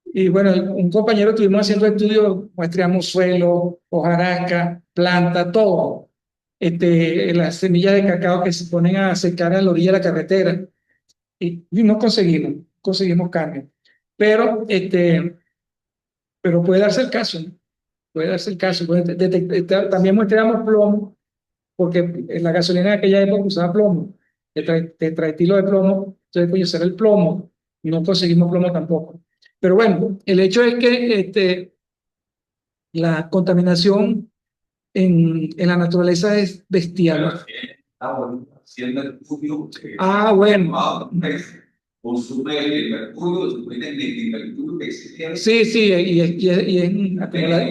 Y bueno, un compañero estuvimos haciendo estudios, muestreamos suelo, hojarasca, planta, todo. Las semillas de cacao que se ponen a secar a la orilla de la carretera. Y no conseguimos cambio. Pero puede darse el caso, ¿no? Puede darse el caso. También muestreamos plomo, porque la gasolina de aquella época usaba plomo, tetraetilo de plomo, entonces coño, será el plomo, no conseguimos plomo tampoco. Pero bueno, el hecho es que la contaminación en la naturaleza es bestial. Bueno, si el mercurio Bueno. consume el mercurio, el mercurio que existe. Sí, y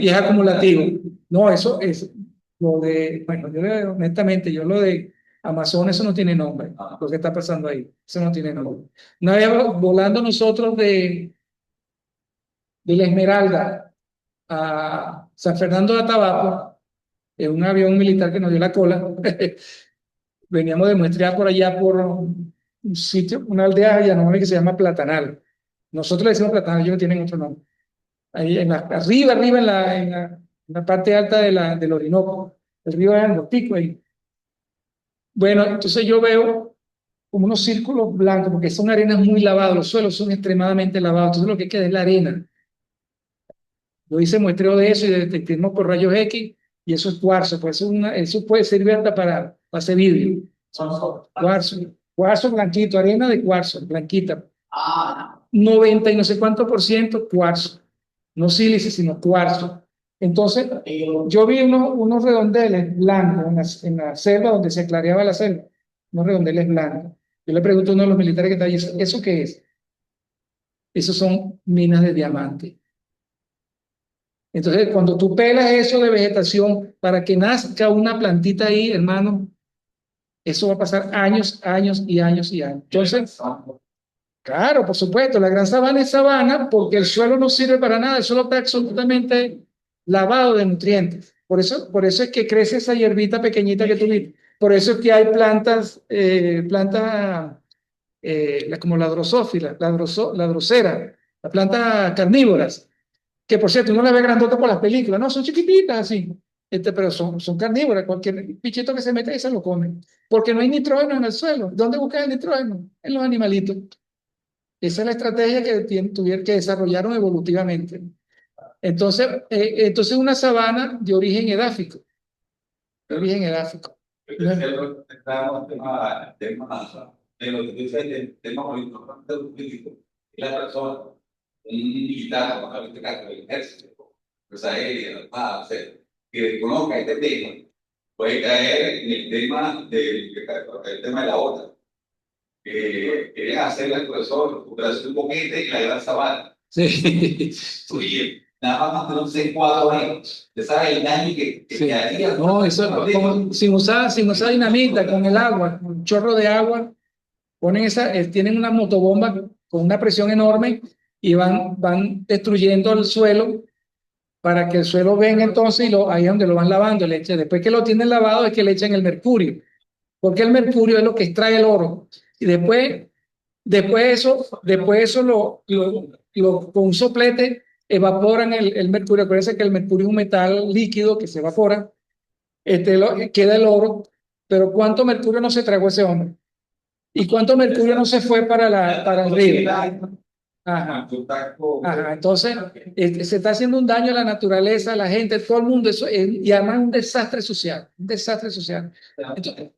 es acumulativo. No, eso es bueno, honestamente, lo de Amazon, eso no tiene nombre, lo que está pasando ahí, eso no tiene nombre. Una vez volando nosotros de la Esmeralda a San Fernando de Atabapo, en un avión militar que nos dio la cola, veníamos de muestrear por allá por un sitio, una aldea llanovana que se llama Platanal. Nosotros le decimos Platanal, ellos tienen otro nombre. ahí arriba en la parte alta del Orinoco. El río es angostico ahí. Bueno, entonces yo veo como unos círculos blancos, porque son arenas muy lavadas, los suelos son extremadamente lavados, entonces lo que queda es la arena. Yo hice muestreo de eso y de detectismo por rayos X, y eso es cuarzo, pues eso puede servir hasta para hacer vidrio. Cuarzo blanquito, arena de cuarzo, blanquita. 90 y no sé cuánto por ciento cuarzo, no sílice, sino cuarzo. Entonces, yo vi unos redondeles blancos en la selva donde se clareaba la selva, unos redondeles blancos. Yo le pregunto a uno de los militares que está ahí, ¿eso qué es? Esos son minas de diamante. Entonces, cuando tú pelas eso de vegetación para que nazca una plantita ahí, hermano, eso va a pasar años, años y años y años. Entonces, claro, por supuesto, la gran sabana es sabana porque el suelo no sirve para nada, el suelo está absolutamente lavado de nutrientes. Por eso es que crece esa hierbita pequeñita que tú viste. Por eso es que hay plantas, como la drosófila, la drosera, las plantas carnívoras, que por cierto, uno las ve grandotas por las películas, no, son chiquititas así, pero son carnívoras, cualquier bichito que se mete ahí se lo come, porque no hay nitrógeno en el suelo. ¿Dónde buscan el nitrógeno? En los animalitos. Esa es la estrategia que desarrollaron evolutivamente. Entonces una sabana de origen edáfico. De origen edáfico. Entramos en lo que tú dices, el tema muy importante político, es la persona, un militar, como en este caso, el ejército, pues aérea, armada, o sea, que desconozca este tema, puede caer en el tema de la OTAN. Querían hacer la operación Boquete y la Gran Sabana. Sí. Oye, nada más fueron 4 años. ¿Usted sabe el daño que haría? No, eso sin usar dinamita, con el agua, un chorro de agua, tienen una motobomba con una presión enorme y van destruyendo el suelo para que el suelo venga entonces ahí es donde lo van lavando. Después que lo tienen lavado es que le echan el mercurio, porque el mercurio es lo que extrae el oro. Y después eso con un soplete evaporan el mercurio. Acuérdense que el mercurio es un metal líquido que se evapora, queda el oro, pero ¿cuánto mercurio no se tragó ese hombre? ¿Y cuánto mercurio no se fue para el río? Ajá. Ajá. Entonces, se está haciendo un daño a la naturaleza, a la gente, todo el mundo, y además un desastre social, un desastre social. Entonces,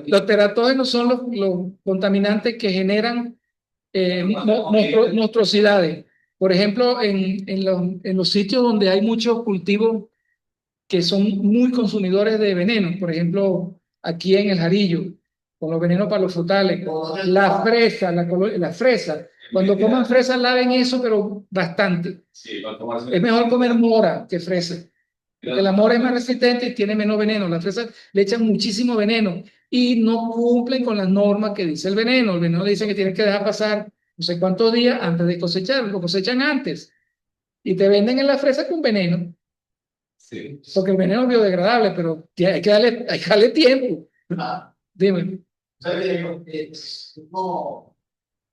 los teratógenos son los contaminantes que generan monstruosidades. Por ejemplo, en los sitios donde hay muchos cultivos que son muy consumidores de veneno, por ejemplo, aquí en el Jarillo, con los venenos para los frutales, la fresa. Cuando coman fresa, laven eso, pero bastante. Es mejor comer mora que fresa, porque la mora es más resistente y tiene menos veneno. Las fresas le echan muchísimo veneno y no cumplen con las normas que dice el veneno. El veneno dice que tienes que dejar pasar no sé cuántos días antes de cosechar, lo cosechan antes y te venden en la fresa con veneno. Sí. Porque el veneno es biodegradable, pero hay que darle tiempo. Dime. Es como,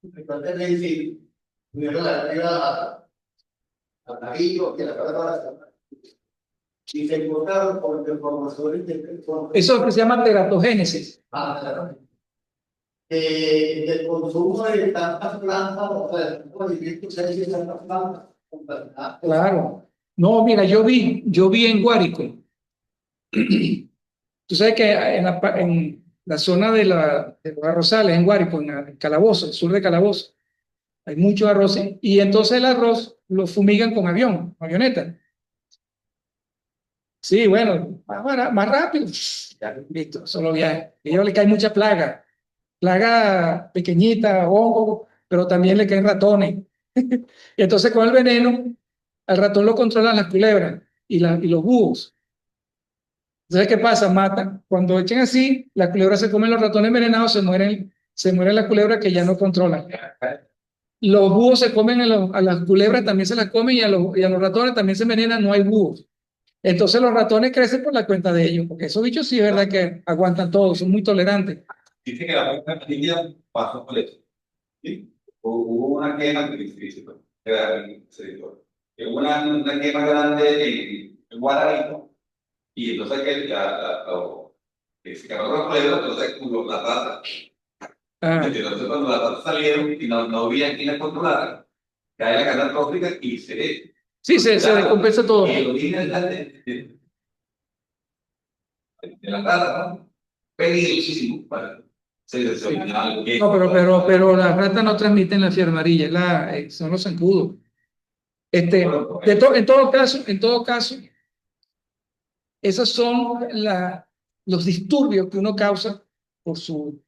recuerda que decir, primero la arriba al navío, que la verdad, y se encontraron con información Eso es lo que se llama teratogénesis. Del consumo de tantas plantas, o sea, de tantas plantas. Claro. No, mira, yo vi en Guárico. Tú sabes que en la zona de los arrozales, en Guárico, en Calabozo, el sur de Calabozo, hay muchos arroces, y entonces el arroz lo fumigan con avioneta. Sí, bueno, más rápido. Ya, listo, solo viaje. Y a ellos le cae mucha plaga pequeñita, hongo, pero también le caen ratones. Y entonces con el veneno, al ratón lo controlan las culebras y los búhos. Entonces, ¿qué pasa? Matan. Cuando echen así, las culebras se comen los ratones envenenados, se mueren las culebras que ya no controlan. Los búhos se comen a las culebras, también se las comen, y a los ratones también se envenenan, no hay búhos. Entonces los ratones crecen por la cuenta de ellos, porque esos bichos sí es verdad que aguantan todo, son muy tolerantes. Dice que la primera familia pasó por eso. ¿Sí? hubo una quema, una quema grande en Guararito, y entonces que se quemaron los pueblos, entonces como las ratas, entonces cuando las ratas salieron y no había quien las controlara, cae la cadena trófica y sí, se descompensa todo. y el origen de la rata, ¿no? Peligrosísimo para se No, pero las ratas no transmiten la fiebre amarilla, son los zancudos. En todo caso, esos son los disturbios que uno causa por su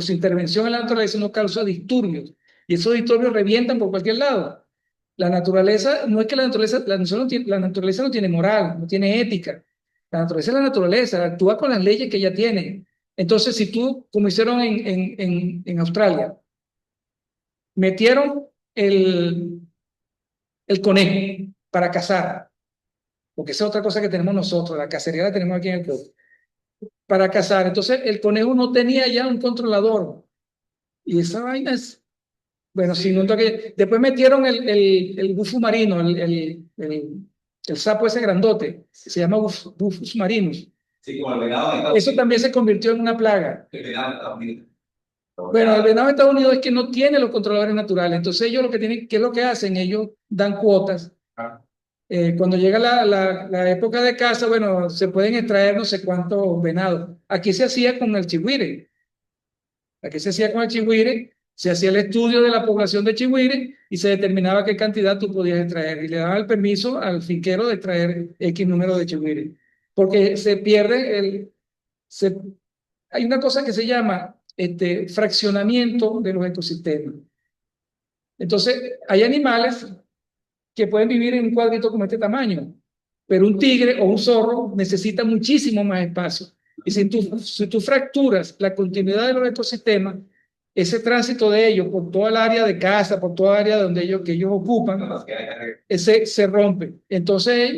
intervención en la naturaleza, uno causa disturbios. Y esos disturbios revientan por cualquier lado. La naturaleza, no es que la naturaleza no tiene moral, no tiene ética. La naturaleza es la naturaleza, actúa con las leyes que ella tiene. Entonces, si tú, como hicieron en Australia, metieron el conejo para cazar, porque esa es otra cosa que tenemos nosotros, la cacería la tenemos aquí en el pueblo, para cazar. Entonces, el conejo no tenía ya un controlador. Y esa vaina es, bueno, sí, no toque. Después metieron el bufo marino, el sapo ese grandote, se llama bufus marinos. Sí, como el venado. Eso también se convirtió en una plaga. El venado de Estados Unidos. Bueno, el venado de Estados Unidos es que no tiene los controladores naturales. Entonces ellos lo que tienen, ¿qué es lo que hacen? Ellos dan cuotas. Cuando llega la época de caza, bueno, se pueden extraer no sé cuántos venados. Aquí se hacía con el chigüire. Aquí se hacía con el chigüire, se hacía el estudio de la población de chigüire y se determinaba qué cantidad tú podías extraer. Y le daban el permiso al finquero de extraer X número de chigüire. Porque se pierde hay una cosa que se llama fraccionamiento de los ecosistemas. Entonces, hay animales que pueden vivir en un cuadrito como este tamaño, pero un tigre o un zorro necesita muchísimo más espacio. Y si tú fracturas la continuidad de los ecosistemas, ese tránsito de ellos por toda el área de casa, por toda el área que ellos ocupan, se rompe. Entonces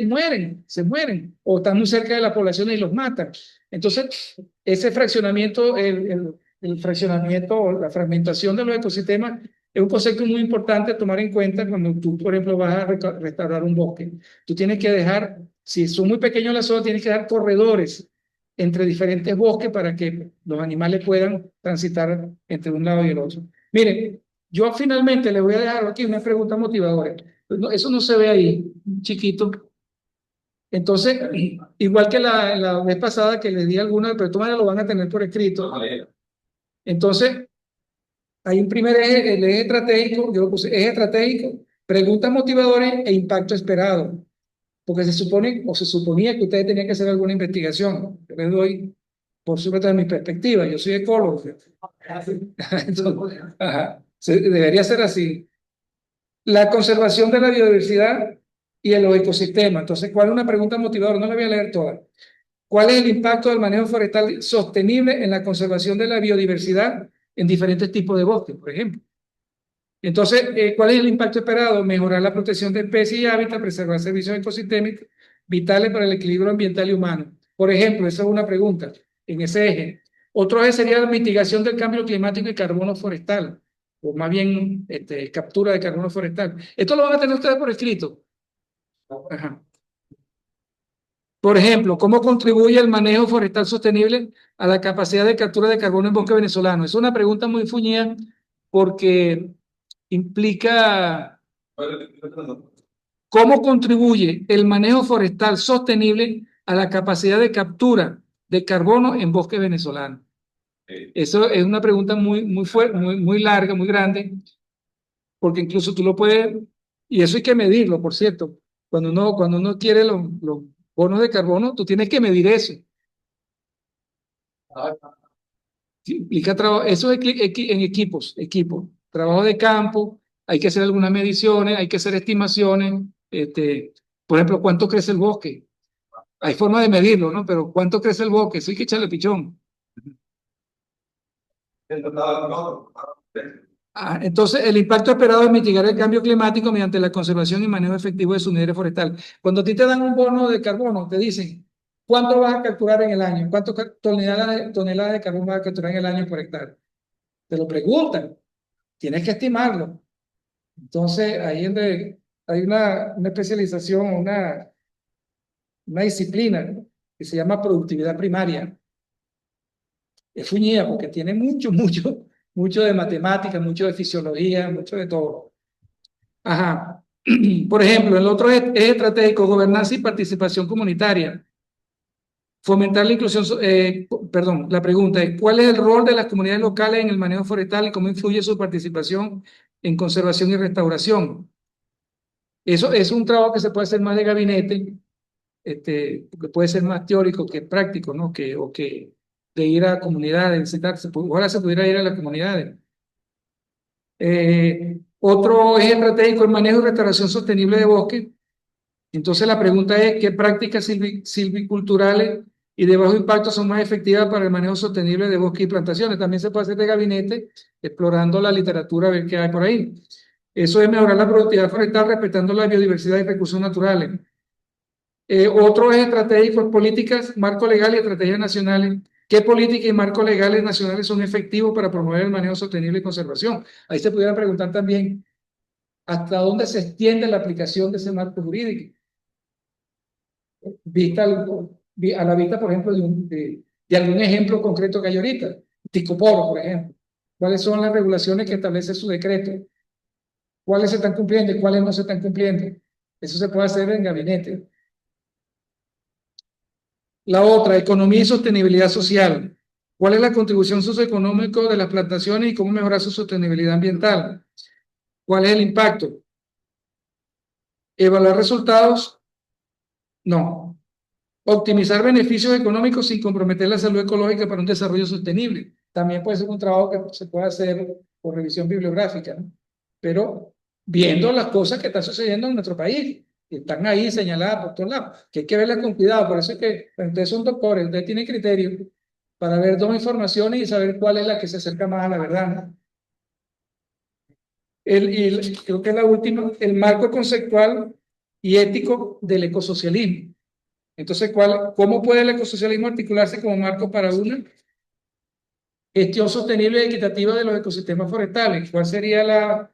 se mueren, o están muy cerca de la población y los matan. Entonces, ese fraccionamiento, el fraccionamiento, la fragmentación de los ecosistemas es un concepto muy importante a tomar en cuenta cuando tú, por ejemplo, vas a restaurar un bosque. Tú tienes que dejar, si son muy pequeños las zonas, tienes que dejar corredores entre diferentes bosques para que los animales puedan transitar entre un lado y el otro. Miren, yo finalmente les voy a dejar aquí una pregunta motivadora. Eso no se ve ahí, chiquito. Entonces, igual que la vez pasada que les di alguna, pero de todas maneras lo van a tener por escrito. Entonces, hay un primer eje, el eje estratégico, yo lo puse eje estratégico, preguntas motivadoras e impacto esperado. Porque se supone o se suponía que ustedes tenían que hacer alguna investigación. Yo les doy, por supuesto, de mi perspectiva. Yo soy ecólogo. Entonces, debería ser así. La conservación de la biodiversidad y de los ecosistemas. Entonces, ¿cuál es una pregunta motivadora? No la voy a leer toda. ¿Cuál es el impacto del manejo forestal sostenible en la conservación de la biodiversidad en diferentes tipos de bosques, por ejemplo? Entonces, ¿cuál es el impacto esperado? Mejorar la protección de especies y hábitat, preservar servicios ecosistémicos vitales para el equilibrio ambiental y humano. Por ejemplo, esa es una pregunta en ese eje. Otro eje sería la mitigación del cambio climático y carbono forestal, o más bien captura de carbono forestal. Esto lo van a tener ustedes por escrito. Ajá. Por ejemplo, ¿cómo contribuye el manejo forestal sostenible a la capacidad de captura de carbono en bosque venezolano? Es una pregunta muy fuñida porque implica cómo contribuye el manejo forestal sostenible a la capacidad de captura de carbono en bosque venezolano. Eso es una pregunta muy fuerte, muy larga, muy grande, porque incluso tú lo puedes, y eso hay que medirlo, por cierto. Cuando uno quiere los bonos de carbono, tú tienes que medir eso. Implica trabajo, eso es en equipos, trabajo de campo, hay que hacer algunas mediciones, hay que hacer estimaciones, por ejemplo, ¿cuánto crece el bosque? Hay forma de medirlo, ¿no? Pero ¿cuánto crece el bosque? Eso hay que echarle pichón. Entonces, el impacto esperado es mitigar el cambio climático mediante la conservación y manejo efectivo de su nivel forestal. Cuando a ti te dan un bono de carbono, te dicen, ¿cuánto vas a capturar en el año? ¿Cuántas toneladas de carbón vas a capturar en el año por hectárea? Te lo preguntan. tienes que estimarlo. Entonces, ahí es donde hay una especialización, una disciplina, ¿no?, que se llama productividad primaria. Es fuñida porque tiene mucho de matemáticas, mucho de fisiología, mucho de todo. Ajá. Por ejemplo, el otro es estratégico, gobernanza y participación comunitaria. Fomentar la inclusión, perdón, la pregunta es, ¿cuál es el rol de las comunidades locales en el manejo forestal y cómo influye su participación en conservación y restauración? Eso es un trabajo que se puede hacer más de gabinete, porque puede ser más teórico que práctico, ¿no? O que de ir a comunidades, etc. Ojalá se pudiera ir a las comunidades. Otro eje estratégico es manejo y restauración sostenible de bosques. Entonces la pregunta es, ¿qué prácticas silviculturales y de bajo impacto son más efectivas para el manejo sostenible de bosques y plantaciones? También se puede hacer de gabinete, explorando la literatura, a ver qué hay por ahí. Eso es mejorar la productividad forestal, respetando la biodiversidad y recursos naturales. Otro eje estratégico es políticas, marco legal y estrategias nacionales. ¿Qué políticas y marcos legales nacionales son efectivos para promover el manejo sostenible y conservación? Ahí se pudiera preguntar también, ¿hasta dónde se extiende la aplicación de ese marco jurídico? A la vista, por ejemplo, de algún ejemplo concreto que hay ahorita, Ticoporo, por ejemplo. ¿Cuáles son las regulaciones que establece su decreto? ¿Cuáles se están cumpliendo y cuáles no se están cumpliendo? Eso se puede hacer en gabinete. La otra, economía y sostenibilidad social. ¿Cuál es la contribución socioeconómica de las plantaciones y cómo mejorar su sostenibilidad ambiental? ¿Cuál es el impacto? ¿Evaluar resultados? No. Optimizar beneficios económicos sin comprometer la salud ecológica para un desarrollo sostenible. También puede ser un trabajo que se puede hacer por revisión bibliográfica, ¿no? Pero viendo las cosas que están sucediendo en nuestro país, que están ahí señaladas por todos lados, que hay que verlas con cuidado. Por eso es que ustedes son doctores, ustedes tienen criterio para ver dos informaciones y saber cuál es la que se acerca más a la verdad, ¿no? Creo que es la última, el marco conceptual y ético del ecosocialismo. Entonces, ¿cómo puede el ecosocialismo articularse como marco para una gestión sostenible y equitativa de los ecosistemas forestales? ¿Cuál sería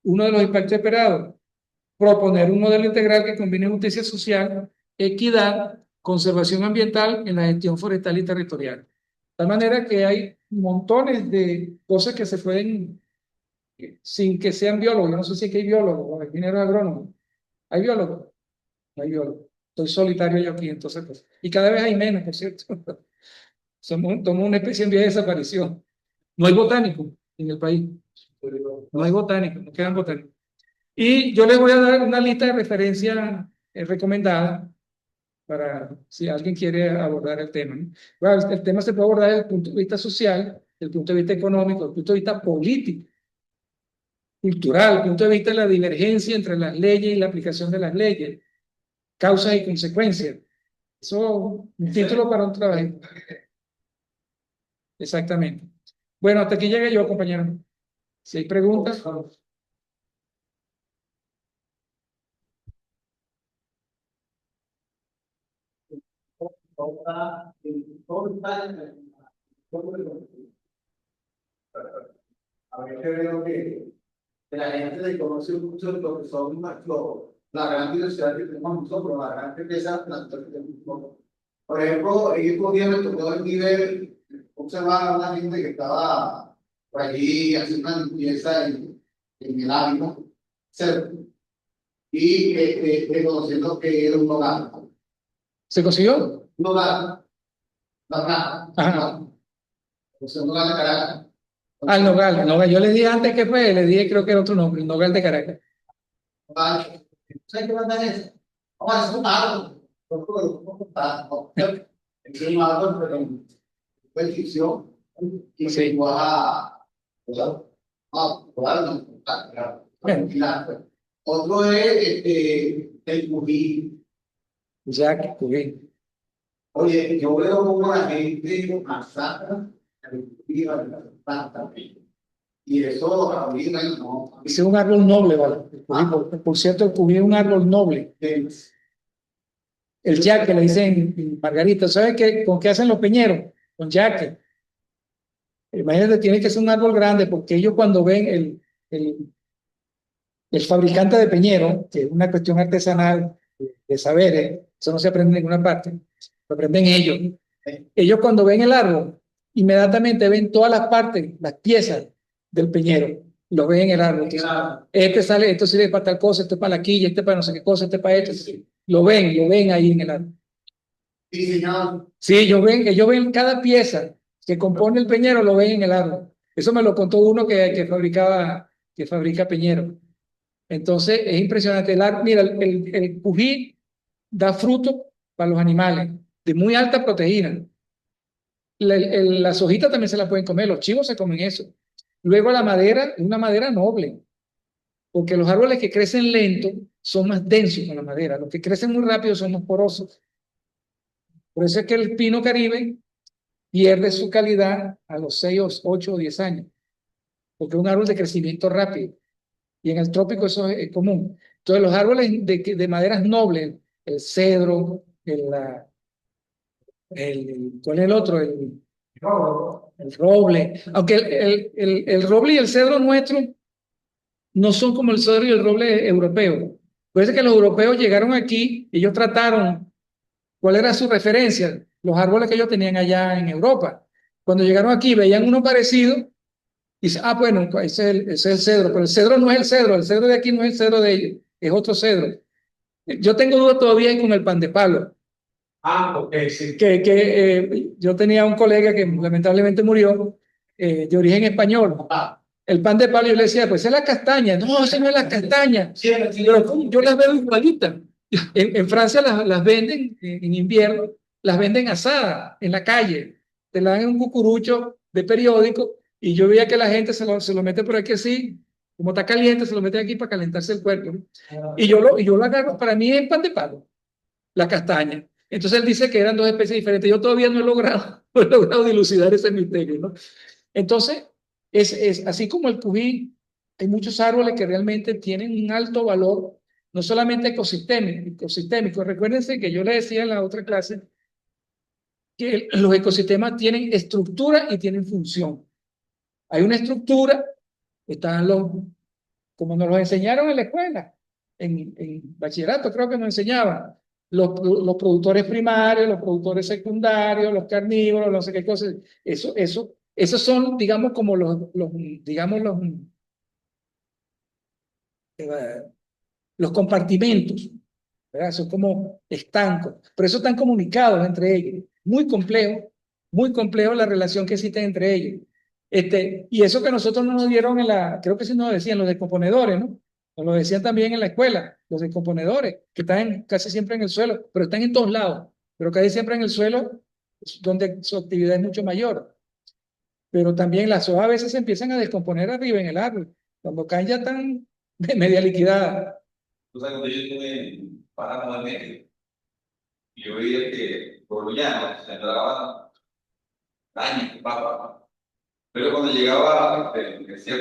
uno de los impactos esperados? Proponer un modelo integral que combine justicia social, equidad, conservación ambiental en la gestión forestal y territorial. De tal manera que hay montones de cosas que se pueden, sin que sean biólogos. Yo no sé si aquí hay biólogos o ingenieros agrónomos. ¿Hay biólogos? No hay biólogos. Estoy solitario yo aquí, entonces, pues. Y cada vez hay menos, por cierto. Somos una especie en vía de desaparición. No hay botánicos en el país. No hay botánicos, no quedan botánicos. Y yo les voy a dar una lista de referencias recomendadas para si alguien quiere abordar el tema, ¿no? Bueno, el tema se puede abordar desde el punto de vista social, desde el punto de vista económico, desde el punto de vista político, cultural, desde el punto de vista de la divergencia entre las leyes y la aplicación de las leyes, causas y consecuencias. Eso es un título para un trabajo. Exactamente. Bueno, hasta aquí llegué yo, compañero. Si hay preguntas. A ver, creo que la gente desconoce mucho lo que son la gran diversidad que tenemos nosotros, la gran riqueza de plantas que tenemos. Por ejemplo, en estos días me tocó el nivel, observar a una gente que estaba por allí haciendo una limpieza en el hábito, y reconociendo que era un hogar. ¿Se consiguió? Un hogar, la rata, Ajá. un hogar de Caracas. Al Nogal, el Nogal. Yo le dije antes que fue, le dije creo que era otro nombre, el Nogal de Caracas. ¿Sabes qué manda eso? Vamos a hacer un árbol. Es un árbol, pero fue ficción. Y se va a otro es el cují. Jack Curí. Oye, yo veo como la gente masacra el cují y eso a mí no. Ese es un árbol noble, ¿vale? Por cierto, el Curí es un árbol noble. El yaque, le dicen Margarita. ¿Sabes con qué hacen los peñeros? Con yaque. Imagínate, tiene que ser un árbol grande porque ellos cuando ven el fabricante de peñero, que es una cuestión artesanal de saberes, eso no se aprende en ninguna parte, lo aprenden ellos. Ellos cuando ven el árbol, inmediatamente ven todas las partes, las piezas del peñero, lo ven en el árbol. Este sale, esto sirve para tal cosa, esto es para la quilla, este es para no sé qué cosa, este es para esto. Lo ven ahí en el árbol. Sí, ellos ven cada pieza que compone el peñero, lo ven en el árbol. Eso me lo contó uno que fabrica peñero. Entonces, es impresionante. Mira, el pují da fruto para los animales de muy alta proteína. Las hojitas también se las pueden comer, los chivos se comen eso. Luego la madera es una madera noble, porque los árboles que crecen lento son más densos con la madera, los que crecen muy rápido son más porosos. Por eso es que el pino caribe pierde su calidad a los 6, 8 o 10 años, porque es un árbol de crecimiento rápido. Y en el trópico eso es común. Entonces los árboles de maderas nobles, el cedro, ¿cuál es el otro? El roble. Aunque el roble y el cedro nuestro no son como el cedro y el roble europeo. Puede que los europeos llegaron aquí y ellos trataron, ¿cuál era su referencia? Los árboles que ellos tenían allá en Europa. Cuando llegaron aquí veían uno parecido y dicen, bueno, ese es el cedro, pero el cedro no es el cedro de aquí no es el cedro de ellos, es otro cedro. Yo tengo dudas todavía con el pan de palo. Ok, sí. Yo tenía un colega que lamentablemente murió de origen español. El pan de palo yo le decía, pues es la castaña. No, esa no es la castaña. Pero yo las veo igualitas. En Francia las venden en invierno, las venden asadas en la calle. Te la dan en un cucurucho de periódico y yo veía que la gente se lo mete por aquí así, como está caliente, se lo mete aquí para calentarse el cuerpo, ¿no? Y yo lo agarro, para mí es pan de palo, la castaña. Entonces él dice que eran dos especies diferentes. Yo todavía no he logrado, no he logrado dilucidar ese misterio, ¿no? Entonces, así como el cují, hay muchos árboles que realmente tienen un alto valor, no solamente ecosistémico. Recuérdense que yo le decía en la otra clase que los ecosistemas tienen estructura y tienen función. Hay una estructura, están como nos lo enseñaron en la escuela, en bachillerato creo que nos enseñaban, los productores primarios, los productores secundarios, los carnívoros, no sé qué cosas. Esos son, digamos, como los compartimentos, ¿verdad? Son como estancos, pero eso están comunicados entre ellos. Muy complejo la relación que existe entre ellos. Y eso que nosotros no nos dieron creo que sí nos decían los descomponedores, ¿no? Nos lo decían también en la escuela, los descomponedores, que están casi siempre en el suelo, pero están en todos lados, pero casi siempre en el suelo, donde su actividad es mucho mayor. Pero también las hojas a veces se empiezan a descomponer arriba en el árbol, cuando caen ya están media liquidadas. O sea, cuando yo estuve parando en medio, yo veía que por lo llano se entraba daño, papá. Pero cuando llegaba, decía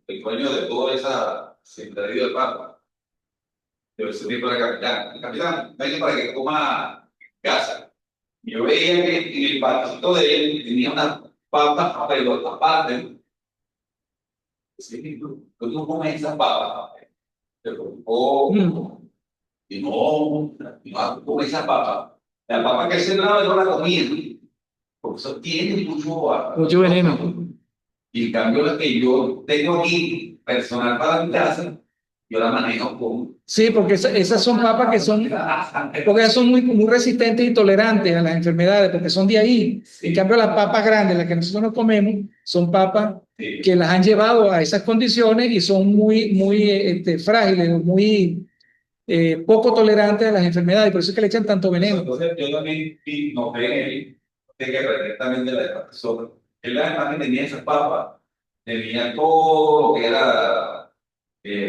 el dueño de toda esa sembradío de papa, debe ser para el capitán, venga para que coma casa. Y yo veía que en el patito de él tenía una papa, pero aparte, sí, tú no comes esa papa, te preocupó, y no comes esa papa. La papa que él sembraba yo la comía, porque eso tiene Mucho veneno. Y en cambio, la que yo tengo aquí, personal para mi casa, yo la manejo con. Sí, porque esas son papas porque ellas son muy resistentes y tolerantes a las enfermedades, porque son de ahí. Sí. En cambio, las papas grandes, las que nosotros no comemos, son papas Sí. que las han llevado a esas condiciones y son muy frágiles, muy poco tolerantes a las enfermedades, y por eso es que le echan tanto veneno. Entonces, yo también noté en él, de que perfectamente la persona, él además que tenía esas papas, tenía todo lo que era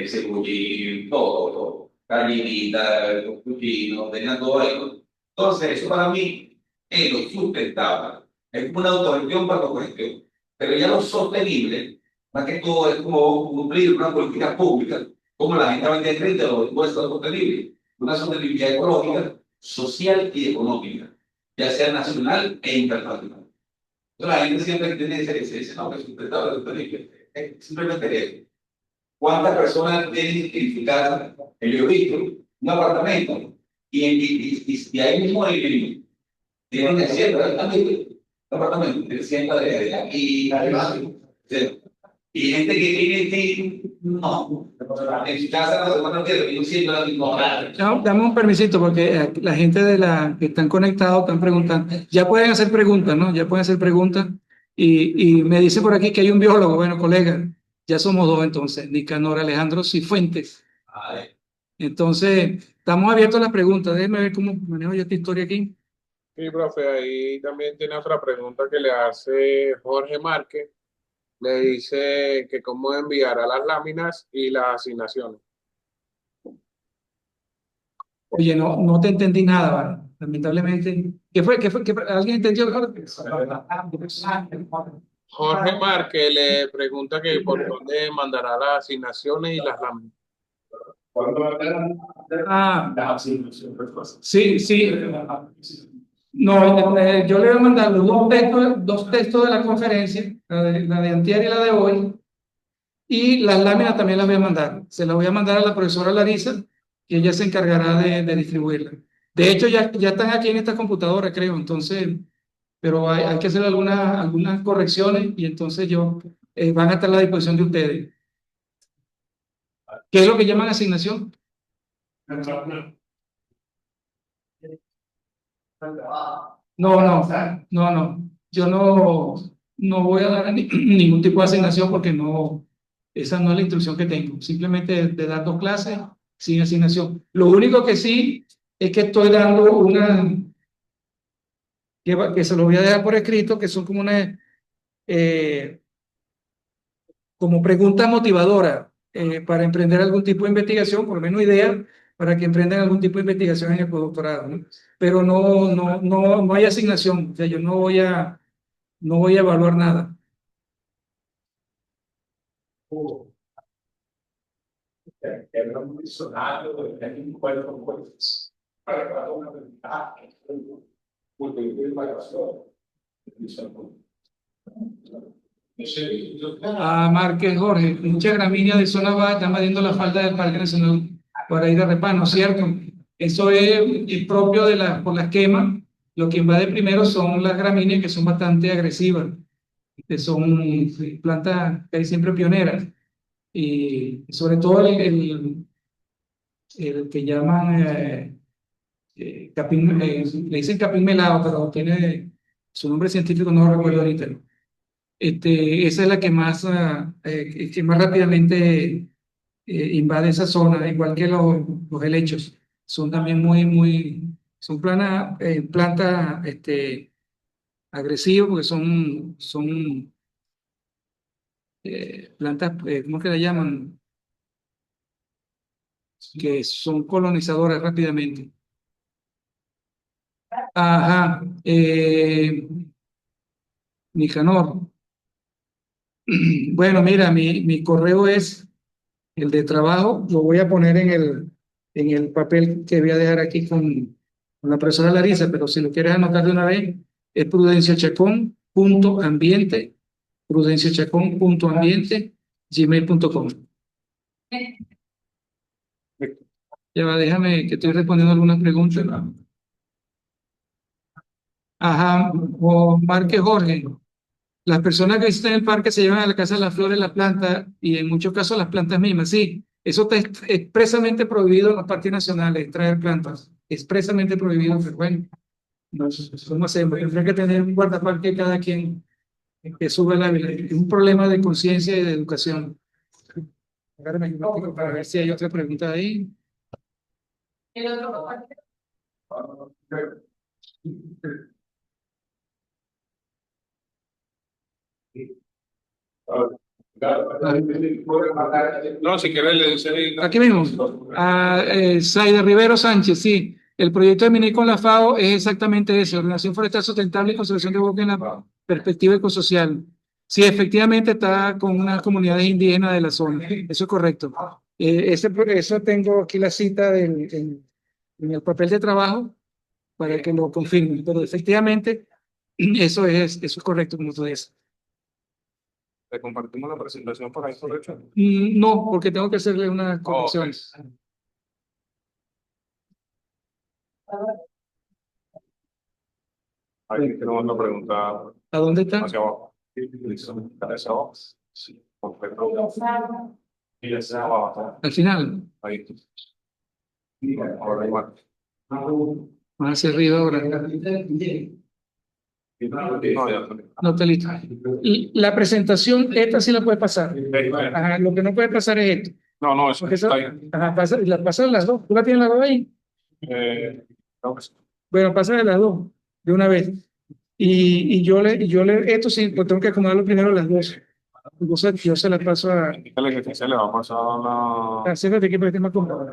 cebollín, todo, gallinita, cochino, tenía todo ahí. Entonces, eso para mí es lo sustentable. Es como una autogestión para autogestión. Pero ya lo sostenible, más que todo, es como cumplir una política pública, como la Agenda 2030 de los impuestos sostenibles, una sostenibilidad ecológica, social y económica, ya sea nacional e internacional. La gente siempre tiene ese nombre simplemente eso. ¿Cuántas personas tienen identificadas? Yo he visto un apartamento y ahí mismo tienen siempre un apartamento, tienen siempre de aquí y gente que tiene, no, en su casa no se van a meter, yo siempre la misma. Dame un permisito porque la gente de la que están conectados están preguntando. Ya pueden hacer preguntas, ¿no? Ya pueden hacer preguntas. Y me dice por aquí que hay un biólogo. Bueno, colega, ya somos dos entonces, Nicanor Alejandro Cifuentes. Entonces, estamos abiertos a las preguntas. Déjeme ver cómo manejo yo esta historia aquí. Sí, profe, ahí también tiene otra pregunta que le hace Jorge Márquez. Le dice que cómo enviará las láminas y las asignaciones. Oye, no te entendí nada, ¿vale? Lamentablemente. ¿Qué fue? ¿Alguien entendió? Jorge Márquez le pregunta que por dónde mandará las asignaciones y las láminas. Ah, sí, sí. No, yo le voy a mandar los dos textos de la conferencia, la de antier y la de hoy, y las láminas también las voy a mandar. Se las voy a mandar a la profesora Larisa, y ella se encargará de distribuirlas. De hecho, ya están aquí en esta computadora, creo, entonces, pero hay que hacer algunas correcciones y entonces van a estar a la disposición de ustedes. ¿Qué es lo que llaman asignación? No. Yo no voy a dar ningún tipo de asignación porque esa no es la instrucción que tengo. Simplemente de dar dos clases sin asignación. Lo único que sí es que estoy dando que se lo voy a dejar por escrito, que son eh, como preguntas motivadoras para emprender algún tipo de investigación, por lo menos ideas para que emprendan algún tipo de investigación en el postdoctorado, ¿no? Pero no hay asignación, o sea, yo no voy a evaluar nada. A Márquez Jorge, mucha gramínea de zona baja está invadiendo la falda del Parque Nacional Guaraí de Repano, ¿cierto? Eso es propio por las quemas. Lo que invade primero son las gramíneas que son bastante agresivas, que son plantas que hay siempre pioneras. Y sobre todo el que llaman capín, le dicen capín melado, pero tiene su nombre científico, no lo recuerdo ahorita. Esa es la que más rápidamente invade esa zona, igual que los helechos. Son también son plantas agresivas porque son plantas, ¿cómo es que la llaman? Que son colonizadoras rápidamente. Ajá, Nicanor. Bueno, mira, mi correo es el de trabajo, lo voy a poner en el papel que voy a dejar aquí con la profesora Larisa, pero si lo quieres anotar de una vez, es prudenciachacón.ambiente, Ya va, déjame que estoy respondiendo algunas preguntas. Ajá, o Marque Jorge. Las personas que visitan el parque se llevan a la casa las flores, las plantas y en muchos casos las plantas mismas. Sí, eso está expresamente prohibido en los parques nacionales, traer plantas. Expresamente prohibido, pero bueno, ¿cómo hacemos? Tendría que tener un guardaparque cada quien que sube el Ávila. Es un problema de conciencia y de educación. Agárrame un momentico para ver si hay otra pregunta ahí. No, si quieres le dice. Aquí mismo, a Zaida Rivero Sánchez, sí. El proyecto de Mini con la FAO es exactamente eso, ordenación forestal sustentable y conservación de bosque en la perspectiva ecosocial. Sí, efectivamente está con unas comunidades indígenas de la zona, eso es correcto. Eso tengo aquí la cita en el papel de trabajo para que lo confirmen, pero efectivamente Eso es correcto, como tú dices. Le compartimos la presentación por ahí, correcto. No, porque tengo que hacerle unas correcciones. Ahí tenemos otra pregunta ¿A dónde está? hacia abajo. Listo. Hacia abajo. Sí, perfecto. Y hacia abajo. Al final. Ahí. Ahora igual. Más hacia arriba ahora. No, ya. No está listo. Y la presentación, esta sí la puede pasar. Ajá, lo que no puede pasar es esto. No, eso Porque está eso, ahí. ajá, pasan las dos. ¿Tú la tienes las dos ahí? Creo que sí. Bueno, pasa de las dos, de una vez. Esto sí, pues tengo que acomodarlo primero las dos. Entonces, yo se las paso a Dígale que se le va a pasar la. hacer de equipo de tema cómodo.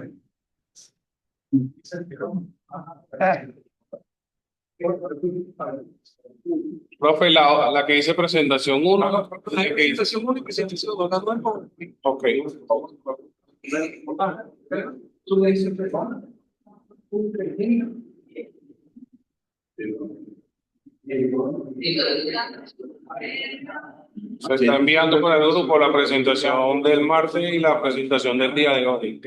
Profe, la que dice presentación 1. Presentación única, presentación dos, las dos. Ok. Tú le dices, Se está enviando por el grupo la presentación del martes y la presentación del día de hoy.